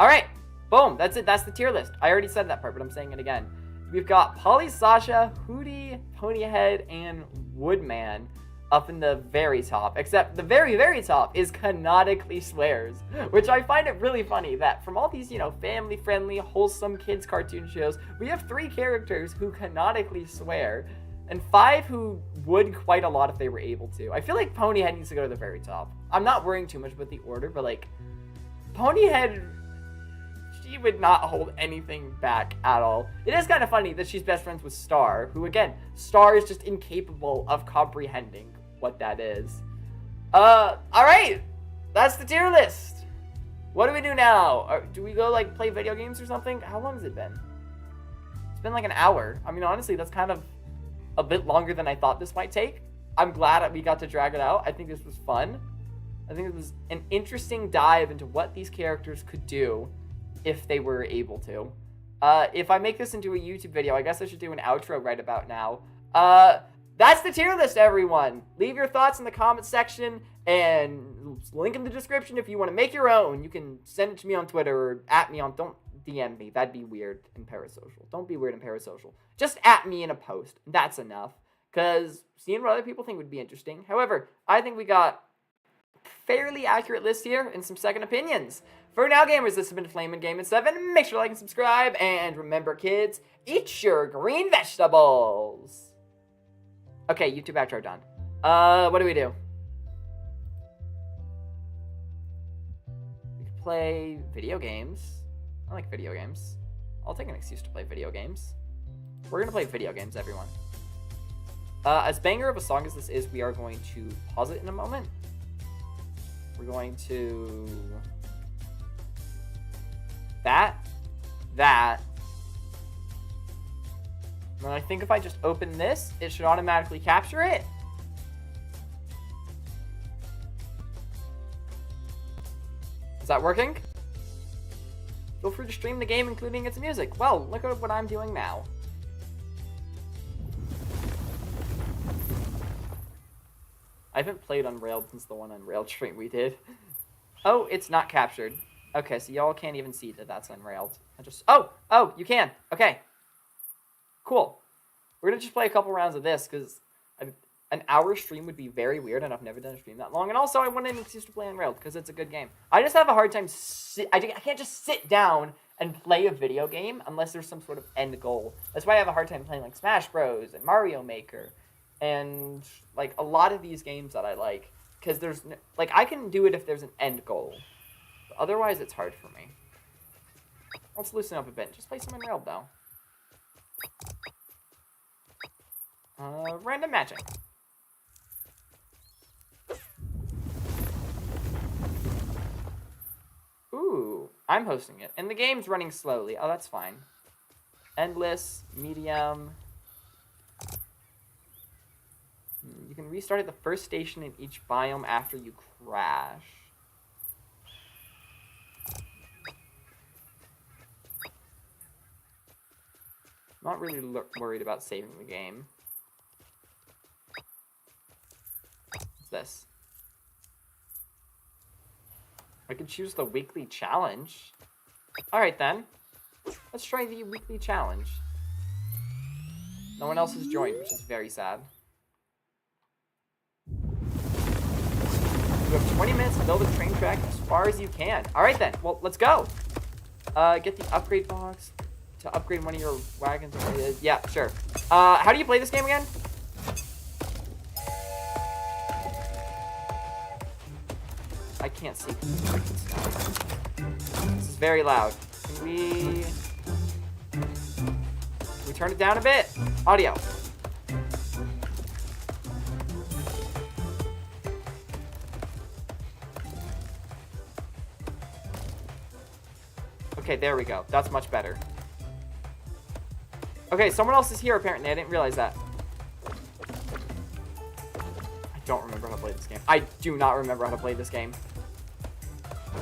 Alright. Boom. That's it. That's the tier list. I already said that part, but I'm saying it again. We've got Polly, Sasha, Hootie, Ponyhead, and Woodman up in the very top. Except the very, very top is canonically swears. Which I find it really funny that from all these, you know, family-friendly, wholesome kids cartoon shows, we have 3 characters who canonically swear. And 5 who would quite a lot if they were able to. I feel like Ponyhead needs to go to the very top. I'm not worrying too much about the order, but like, Ponyhead, she would not hold anything back at all. It is kind of funny that she's best friends with Star, who again, Star is just incapable of comprehending what that is. Alright, that's the tier list. What do we do now? Do we go like play video games or something? How long has it been? It's been like an hour. I mean, honestly, that's kind of a bit longer than I thought this might take. I'm glad that we got to drag it out. I think this was fun. I think it was an interesting dive into what these characters could do if they were able to. If I make this into a YouTube video, I guess I should do an outro right about now. That's the tier list, everyone. Leave your thoughts in the comment section and link in the description if you want to make your own. You can send it to me on Twitter or at me on... Don't DM me. That'd be weird in Parasocial. Don't be weird in Parasocial. Just at me in a post. That's enough. Because seeing what other people think would be interesting. However, I think we got fairly accurate list here and some second opinions. For now, gamers, this has been Flamin' Gamin' 7. Make sure to like and subscribe. And remember, kids, eat your green vegetables. Okay, YouTube outro done. What do? We could play video games. I like video games. I'll take an excuse to play video games. We're gonna play video games, everyone. As banger of a song as this is, we are going to pause it in a moment. We're going to... That. And I think if I just open this, it should automatically capture it. Is that working? Feel free to stream the game, including its music. Well, look at what I'm doing now. I haven't played Unrailed since the one Unrailed stream we did. Oh, it's not captured. Okay, so y'all can't even see that that's Unrailed. Oh, you can. Okay. Cool. We're gonna just play a couple rounds of this because an hour stream would be very weird, and I've never done a stream that long. And also, I want an excuse to play Unrailed because it's a good game. I just have a hard time. I can't just sit down and play a video game unless there's some sort of end goal. That's why I have a hard time playing like Smash Bros. And Mario Maker, and like a lot of these games that I like, because there's like I can do it if there's an end goal. But otherwise, it's hard for me. Let's loosen up a bit. Just play some Unrailed though. Random matching. Ooh, I'm hosting it. And the game's running slowly. Oh, that's fine. Endless, medium. You can restart at the first station in each biome after you crash. Not really worried about saving the game. What's this? I could choose the weekly challenge. Alright then. Let's try the weekly challenge. No one else has joined, which is very sad. You have 20 minutes to build a train track as far as you can. Alright then, well, let's go. Get the upgrade box to upgrade one of your wagons. Yeah, sure. How do you play this game again? I can't see. This is very loud. Can we turn it down a bit? Audio. Okay, there we go. That's much better. Okay, someone else is here apparently. I didn't realize that. I don't remember how to play this game. I do not remember how to play this game.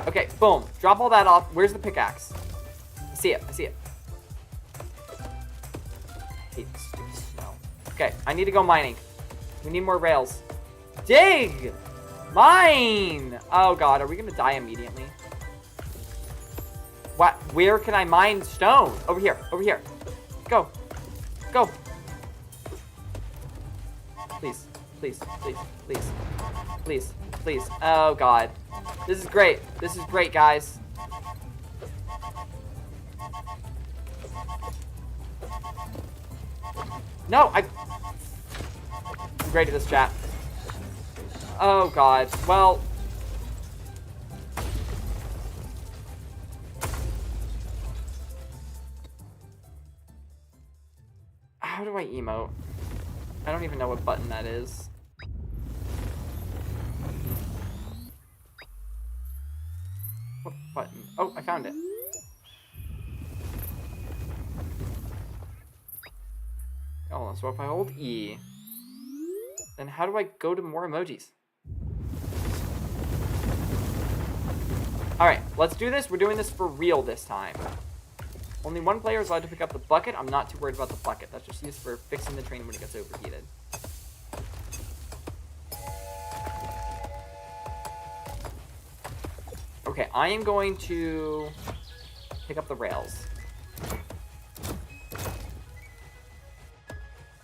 Okay, boom. Drop all that off. Where's the pickaxe? I see it. I see it. I hate this stupid snow. Okay, I need to go mining. We need more rails. Dig! Mine! Oh god, are we gonna die immediately? What? Where can I mine stone? Over here. Over here. Go. Go. Please. Please. Please. Please. Please. Please. Oh god. This is great. This is great, guys. No, I'm great at this, chat. Oh god. Well, how do I emote? I don't even know what button that is. What button? Oh, I found it. Oh, so if I hold E, then how do I go to more emojis? Alright, let's do this. We're doing this for real this time. Only one player is allowed to pick up the bucket. I'm not too worried about the bucket. That's just used for fixing the train when it gets overheated. Okay, I am going to pick up the rails.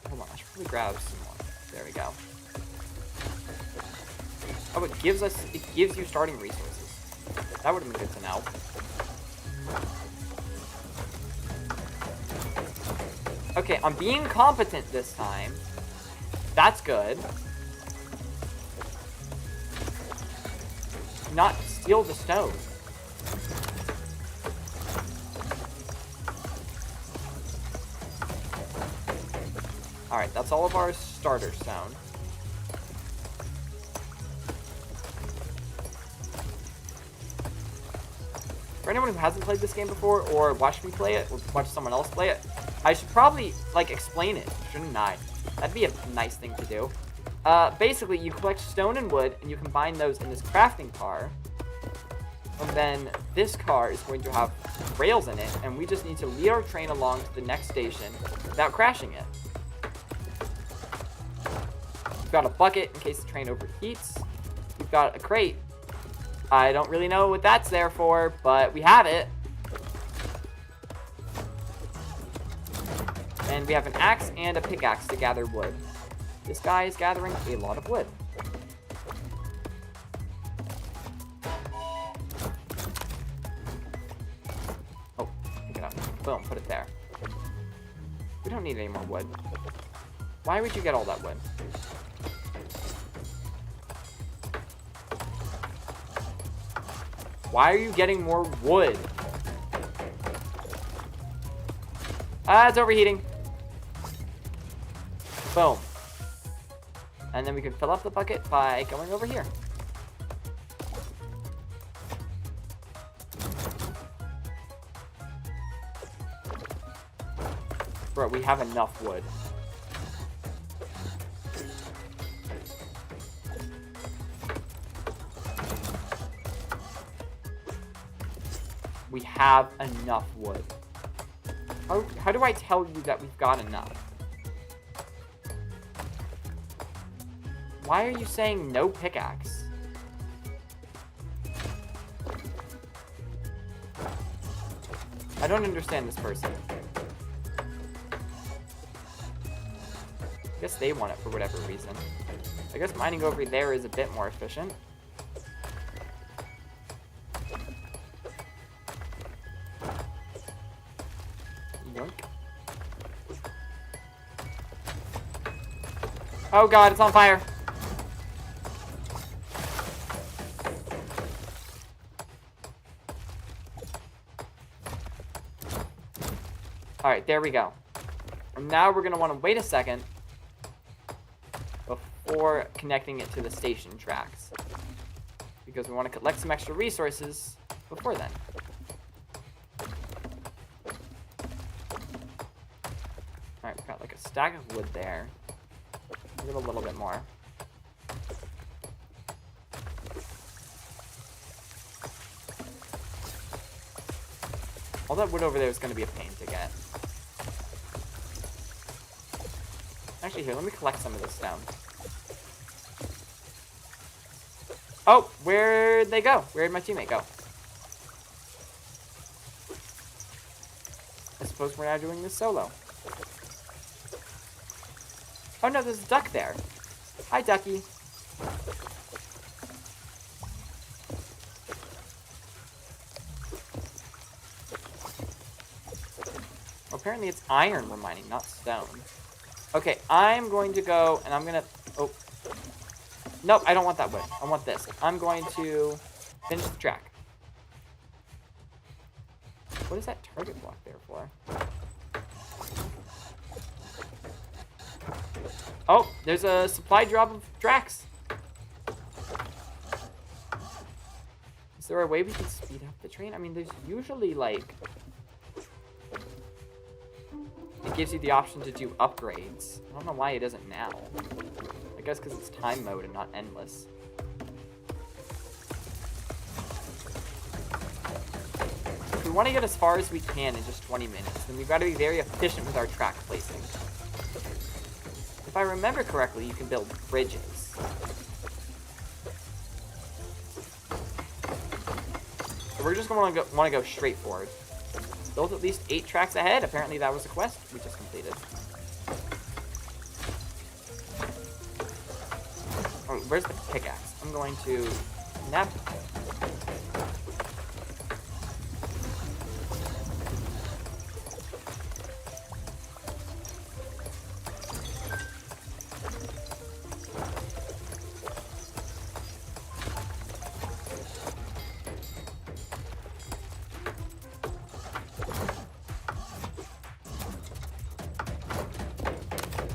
Hold on, I should probably grab some more. There we go. Oh, it gives you starting resources. That would have been good to know. Okay, I'm being competent this time. That's good. Not steal the stone. Alright, that's all of our starter stone. For anyone who hasn't played this game before, or watched me play it, or watched someone else play it, I should probably, like, explain it, shouldn't I? That'd be a nice thing to do. Basically, you collect stone and wood, and you combine those in this crafting car. And then this car is going to have rails in it, and we just need to lead our train along to the next station without crashing it. We've got a bucket in case the train overheats. We've got a crate. I don't really know what that's there for, but we have it. And we have an axe and a pickaxe to gather wood. This guy is gathering a lot of wood. Oh, pick it up. Boom, put it there. We don't need any more wood. Why would you get all that wood? Why are you getting more wood? Ah, it's overheating. Boom. And then we can fill up the bucket by going over here. Bro, we have enough wood. We have enough wood. How do I tell you that we've got enough? Why are you saying no pickaxe? I don't understand this person. I guess they want it for whatever reason. I guess mining over there is a bit more efficient. Yoink. Oh god, it's on fire! Alright, there we go. And now we're going to want to wait a second before connecting it to the station tracks. Because we want to collect some extra resources before then. Alright, we've got like a stack of wood there. We'll get a little bit more. All that wood over there is going to be a pain to get. Actually, here, let me collect some of this stone. Oh, where'd they go? Where'd my teammate go? I suppose we're now doing this solo. Oh no, there's a duck there. Hi, ducky. Well, apparently it's iron we're mining, not stone. Okay, I'm going to go, and I'm gonna... Oh. Nope, I don't want that wood. I want this. I'm going to finish the track. What is that target block there for? Oh, there's a supply drop of tracks. Is there a way we can speed up the train? I mean, there's usually, like... It gives you the option to do upgrades. I don't know why it doesn't now. I guess because it's time mode and not endless. If we want to get as far as we can in just 20 minutes, then we've got to be very efficient with our track placing. If I remember correctly, you can build bridges. So we're just going to want to go straight forward. Build at least 8 tracks ahead. Apparently that was a quest we just completed. Oh, where's the pickaxe? I'm going to nap.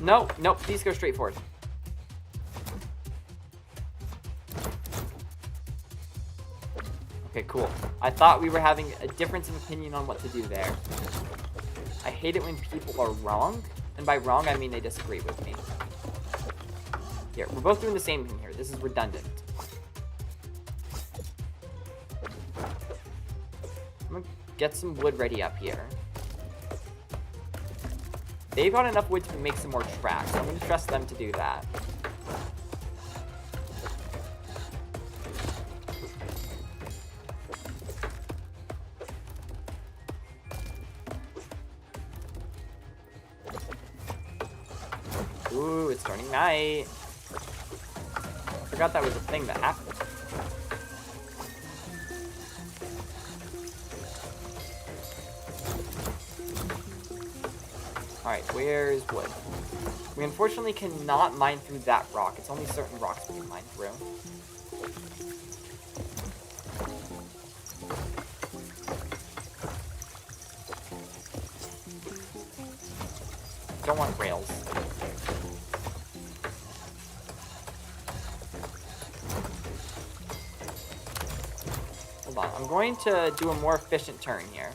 No, no, please go straight forward. Okay, cool. I thought we were having a difference of opinion on what to do there. I hate it when people are wrong. And by wrong, I mean they disagree with me. Here, we're both doing the same thing here. This is redundant. I'm gonna get some wood ready up here. They've got enough wood to make some more tracks. I'm going to trust them to do that. Ooh, it's turning night. Forgot that was a thing that happened. Alright, where's wood? We unfortunately cannot mine through that rock. It's only certain rocks we can mine through. Don't want rails. Hold on, I'm going to do a more efficient turn here.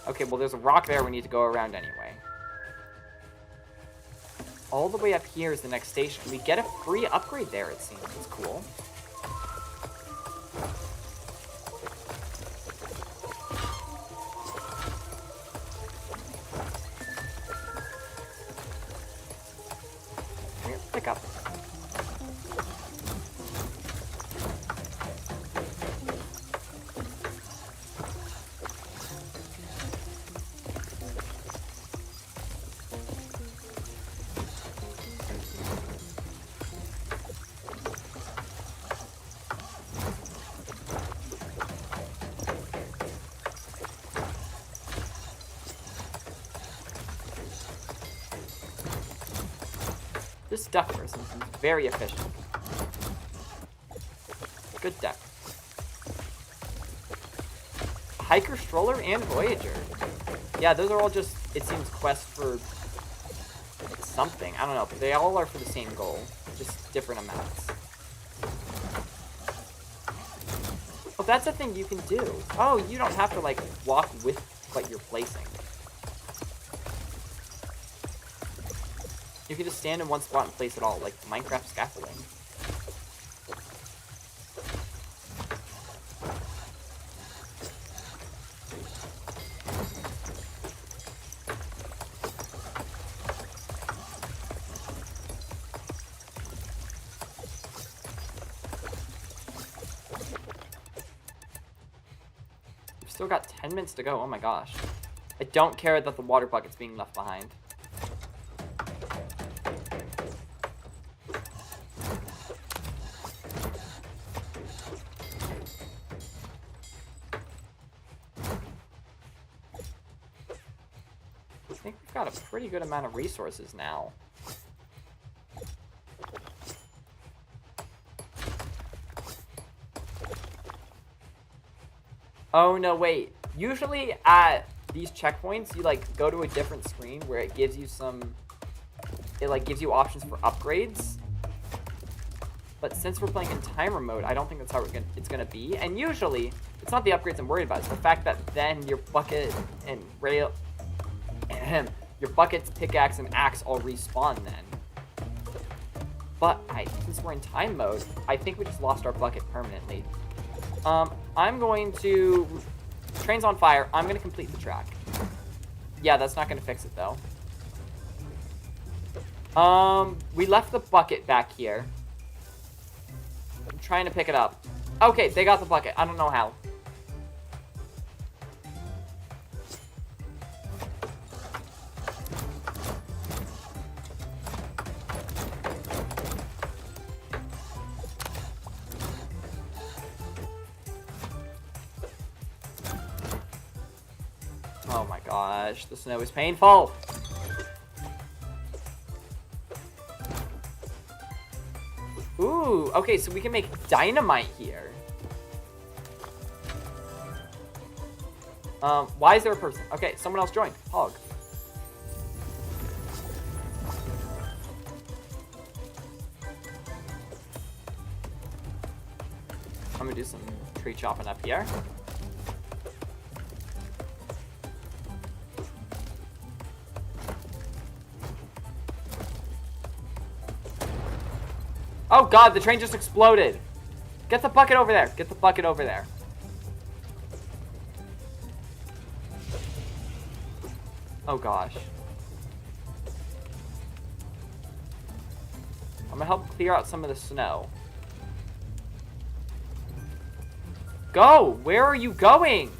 Okay, well there's a rock there we need to go around anyway. All the way up here is the next station. We get a free upgrade there, it seems. It's cool. Here, pick up. This duck person seems very efficient. Good duck. Hiker, Stroller, and Voyager. Yeah, those are all just, it seems, quests for something. I don't know, but they all are for the same goal. Just different amounts. Oh, that's a thing you can do. Oh, you don't have to, like, walk with what you're placing. You can just stand in one spot and place it all, like Minecraft scaffolding. We've still got 10 minutes to go, oh my gosh. I don't care that the water bucket's being left behind. I think we've got a pretty good amount of resources now. Oh no, wait. Usually at these checkpoints, you like go to a different screen where it gives you gives you options for upgrades. But since we're playing in timer mode, I don't think that's how it's gonna be. And usually, it's not the upgrades I'm worried about. It's the fact that then your bucket and rail, your buckets, pickaxe, and axe all respawn then. But since we're in time mode, I think we just lost our bucket permanently. I'm going to... Train's on fire. I'm going to complete the track. Yeah, that's not going to fix it, though. We left the bucket back here. I'm trying to pick it up. Okay, they got the bucket. I don't know how. Oh my gosh, the snow is painful. Ooh, okay, so we can make dynamite here. Why is there a person? Okay, someone else joined. Hog. I'm gonna do some tree chopping up here. Oh god, the train just exploded. Get the bucket over there. Get the bucket over there. Oh gosh. I'm gonna help clear out some of the snow. Go! Where are you going?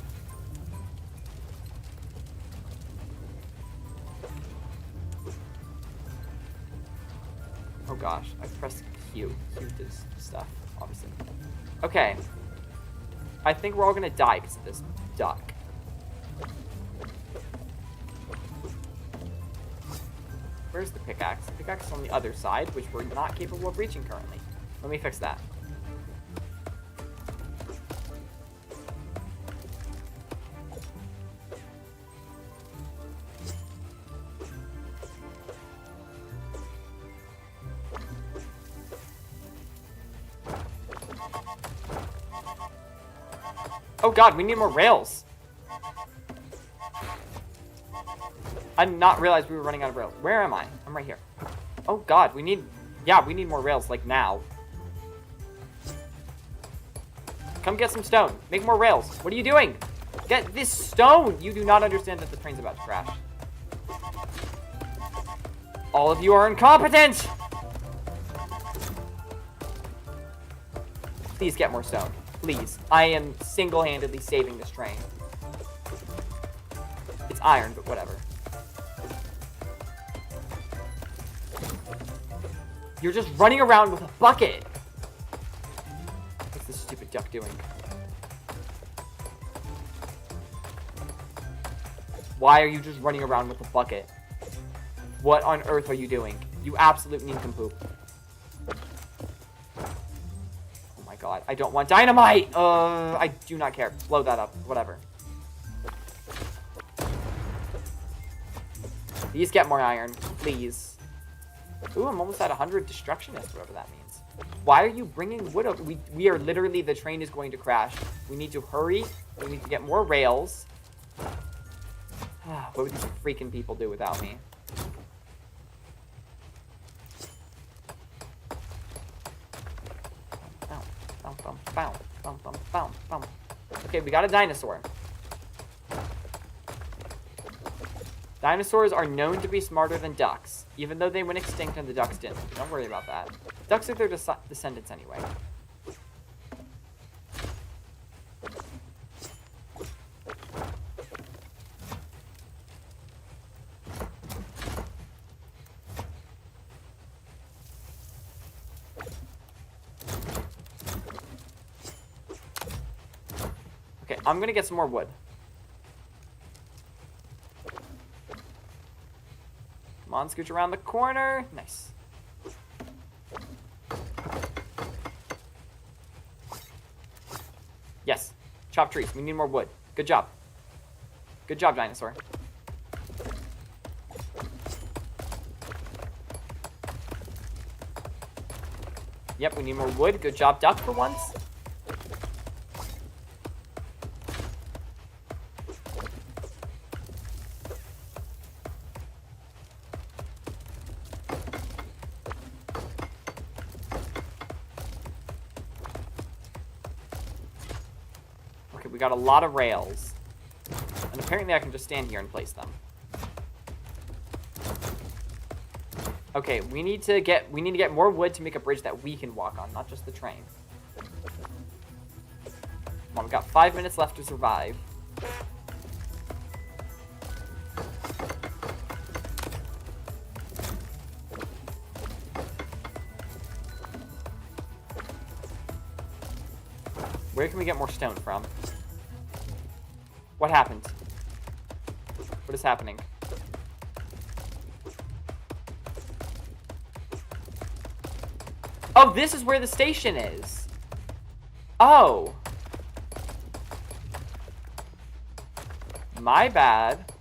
gosh. I pressed Q. Q does stuff, obviously. Okay. I think we're all gonna die because of this duck. Where's the pickaxe? The pickaxe is on the other side, which we're not capable of reaching currently. Let me fix that. Oh god, we need more rails. I did not realize we were running out of rails. Where am I? I'm right here. Oh god, we need more rails, like now. Come get some stone. Make more rails. What are you doing? Get this stone! You do not understand that the train's about to crash. All of you are incompetent! Please get more stone. Please. I am single-handedly saving this train. It's iron, but whatever. You're just running around with a bucket! What's this stupid duck doing? Why are you just running around with a bucket? What on earth are you doing? You absolute nincompoop. Oh my god, I don't want dynamite! I do not care. Blow that up. Whatever. Please get more iron. Please. Ooh, I'm almost at 100 destructionists, whatever that means. Why are you bringing wood up? We are literally, the train is going to crash. We need to hurry. We need to get more rails. What would these freaking people do without me? Okay, we got a dinosaur. Dinosaurs are known to be smarter than ducks, even though they went extinct and the ducks didn't. Don't worry about that. Ducks are their descendants anyway. Okay, I'm gonna get some more wood. Come on, scooch around the corner. Nice. Yes. Chop trees. We need more wood. Good job. Good job, dinosaur. Yep, we need more wood. Good job, duck, for once. Okay, we got a lot of rails. And apparently I can just stand here and place them. Okay, we need to get more wood to make a bridge that we can walk on, not just the train. Come on, we've got 5 minutes left to survive. Where can we get more stone from? What happened? What is happening? Oh, this is where the station is. Oh. My bad.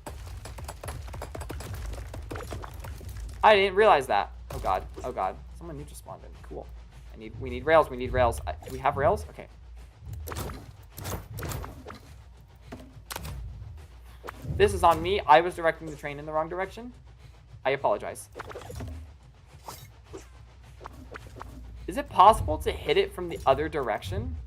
I didn't realize that. Oh god. Oh god. Someone new just spawned in. Cool. We need rails. We need rails. Do we have rails? Okay. This is on me. I was directing the train in the wrong direction. I apologize. Is it possible to hit it from the other direction?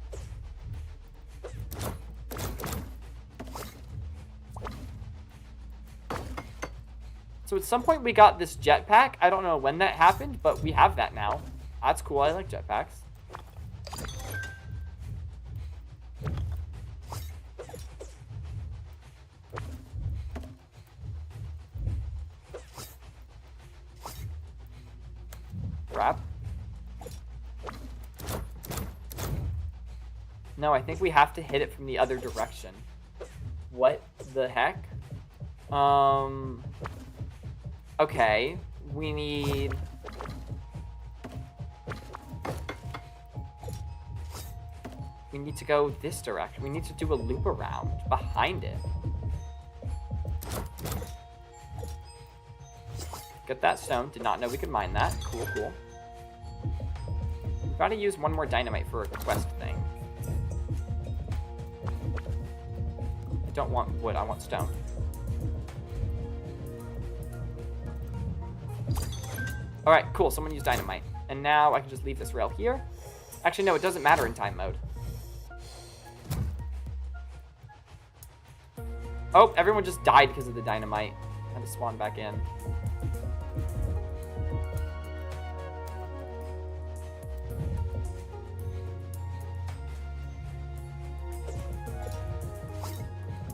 So at some point we got this jetpack. I don't know when that happened, but we have that now. That's cool. I like jetpacks. Crap. No, I think we have to hit it from the other direction. What the heck? Okay. We need... We need to go this direction. We need to do a loop around behind it. Get that stone. Did not know we could mine that. Cool, cool. We've got to use one more dynamite for a quest thing. I don't want wood. I want stone. Alright, cool. Someone used dynamite. And now I can just leave this rail here. Actually, no, it doesn't matter in time mode. Oh, everyone just died because of the dynamite. Had to spawn back in.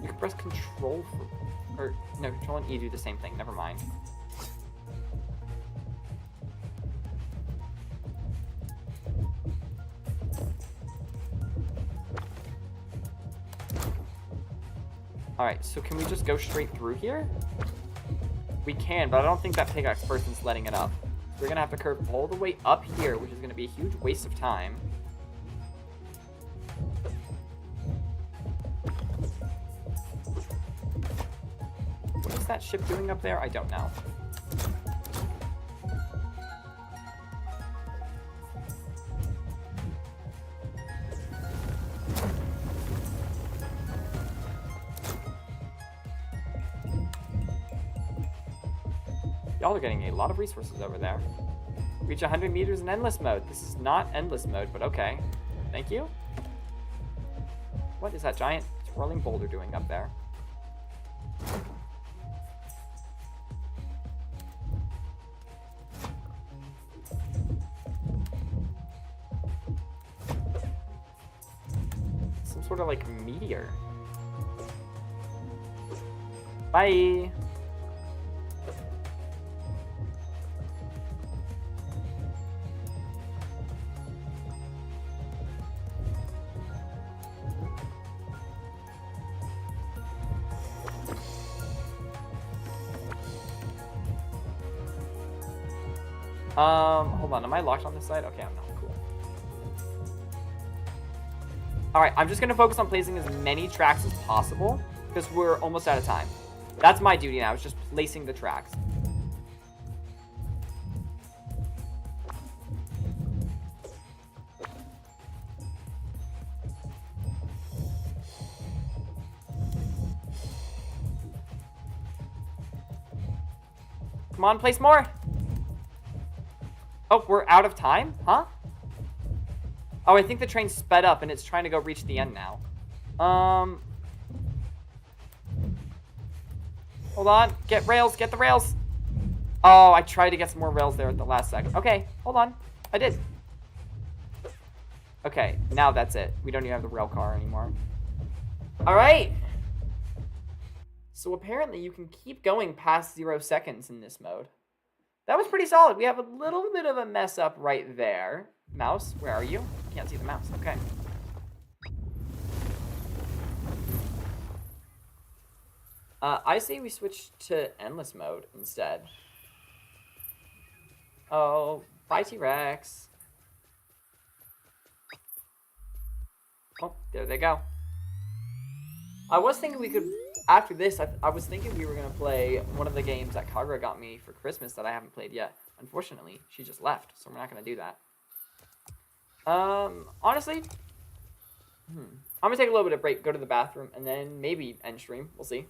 You can press control for... Or, no, control and E do the same thing. Never mind. Alright, so can we just go straight through here? We can, but I don't think that pickaxe person's letting it up. So we're gonna have to curve all the way up here, which is gonna be a huge waste of time. What is that ship doing up there? I don't know. Y'all are getting a lot of resources over there. Reach 100 meters in endless mode. This is not endless mode, but okay. Thank you. What is that giant swirling boulder doing up there? Some sort of like meteor. Bye. Hold on, am I locked on this side? Okay, I'm not. Cool. Alright, I'm just gonna focus on placing as many tracks as possible, because we're almost out of time. That's my duty now, is just placing the tracks. Come on, place more! Oh, we're out of time? Huh? Oh, I think the train sped up and it's trying to go reach the end now. Hold on. Get rails. Get the rails. Oh, I tried to get some more rails there at the last second. Okay, hold on. I did. Okay, now that's it. We don't even have the rail car anymore. All right. So apparently you can keep going past 0 seconds in this mode. That was pretty solid. We have a little bit of a mess up right there. Mouse, where are you? Can't see the mouse. Okay. I say we switch to endless mode instead. Oh, bye T-Rex. Oh, there they go. I was thinking we could... After this, I was thinking we were going to play one of the games that Kagura got me for Christmas that I haven't played yet. Unfortunately, she just left, so we're not going to do that. Honestly, I'm going to take a little bit of break, go to the bathroom, and then maybe end stream. We'll see.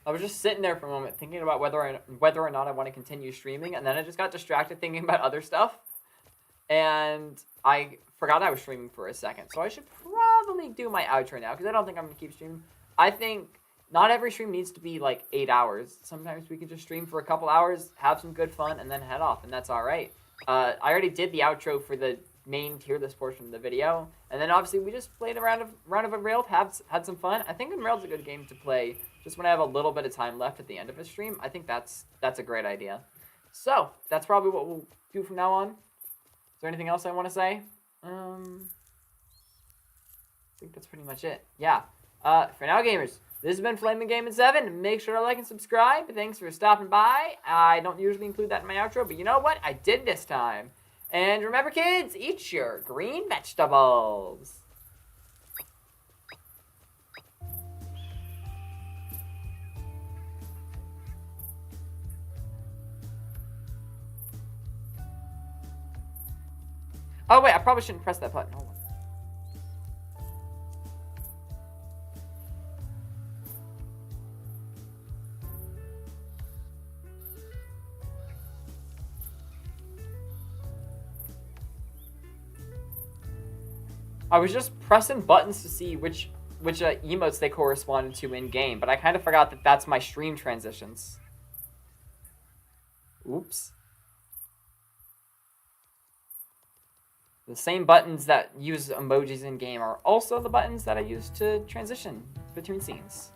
I was just sitting there for a moment thinking about whether or not I want to continue streaming, and then I just got distracted thinking about other stuff. And I forgot I was streaming for a second. So I should probably do my outro now, because I don't think I'm going to keep streaming. I think not every stream needs to be like 8 hours. Sometimes we can just stream for a couple hours, have some good fun, and then head off, and that's alright. I already did the outro for the main tier list portion of the video, and then obviously we just played a round of Unrailed, had some fun. I think Unrailed's a good game to play just when I have a little bit of time left at the end of a stream. I think that's a great idea. So that's probably what we'll do from now on. Is there anything else I want to say? I think that's pretty much it. Yeah. For now, gamers, this has been Flaming Gaming 7. Make sure to like and subscribe. Thanks for stopping by. I don't usually include that in my outro, but you know what? I did this time. And remember, kids, eat your green vegetables. Oh, wait, I probably shouldn't press that button. Hold on. I was just pressing buttons to see which emotes they corresponded to in-game, but I kind of forgot that that's my stream transitions. Oops. The same buttons that use emojis in-game are also the buttons that I use to transition between scenes.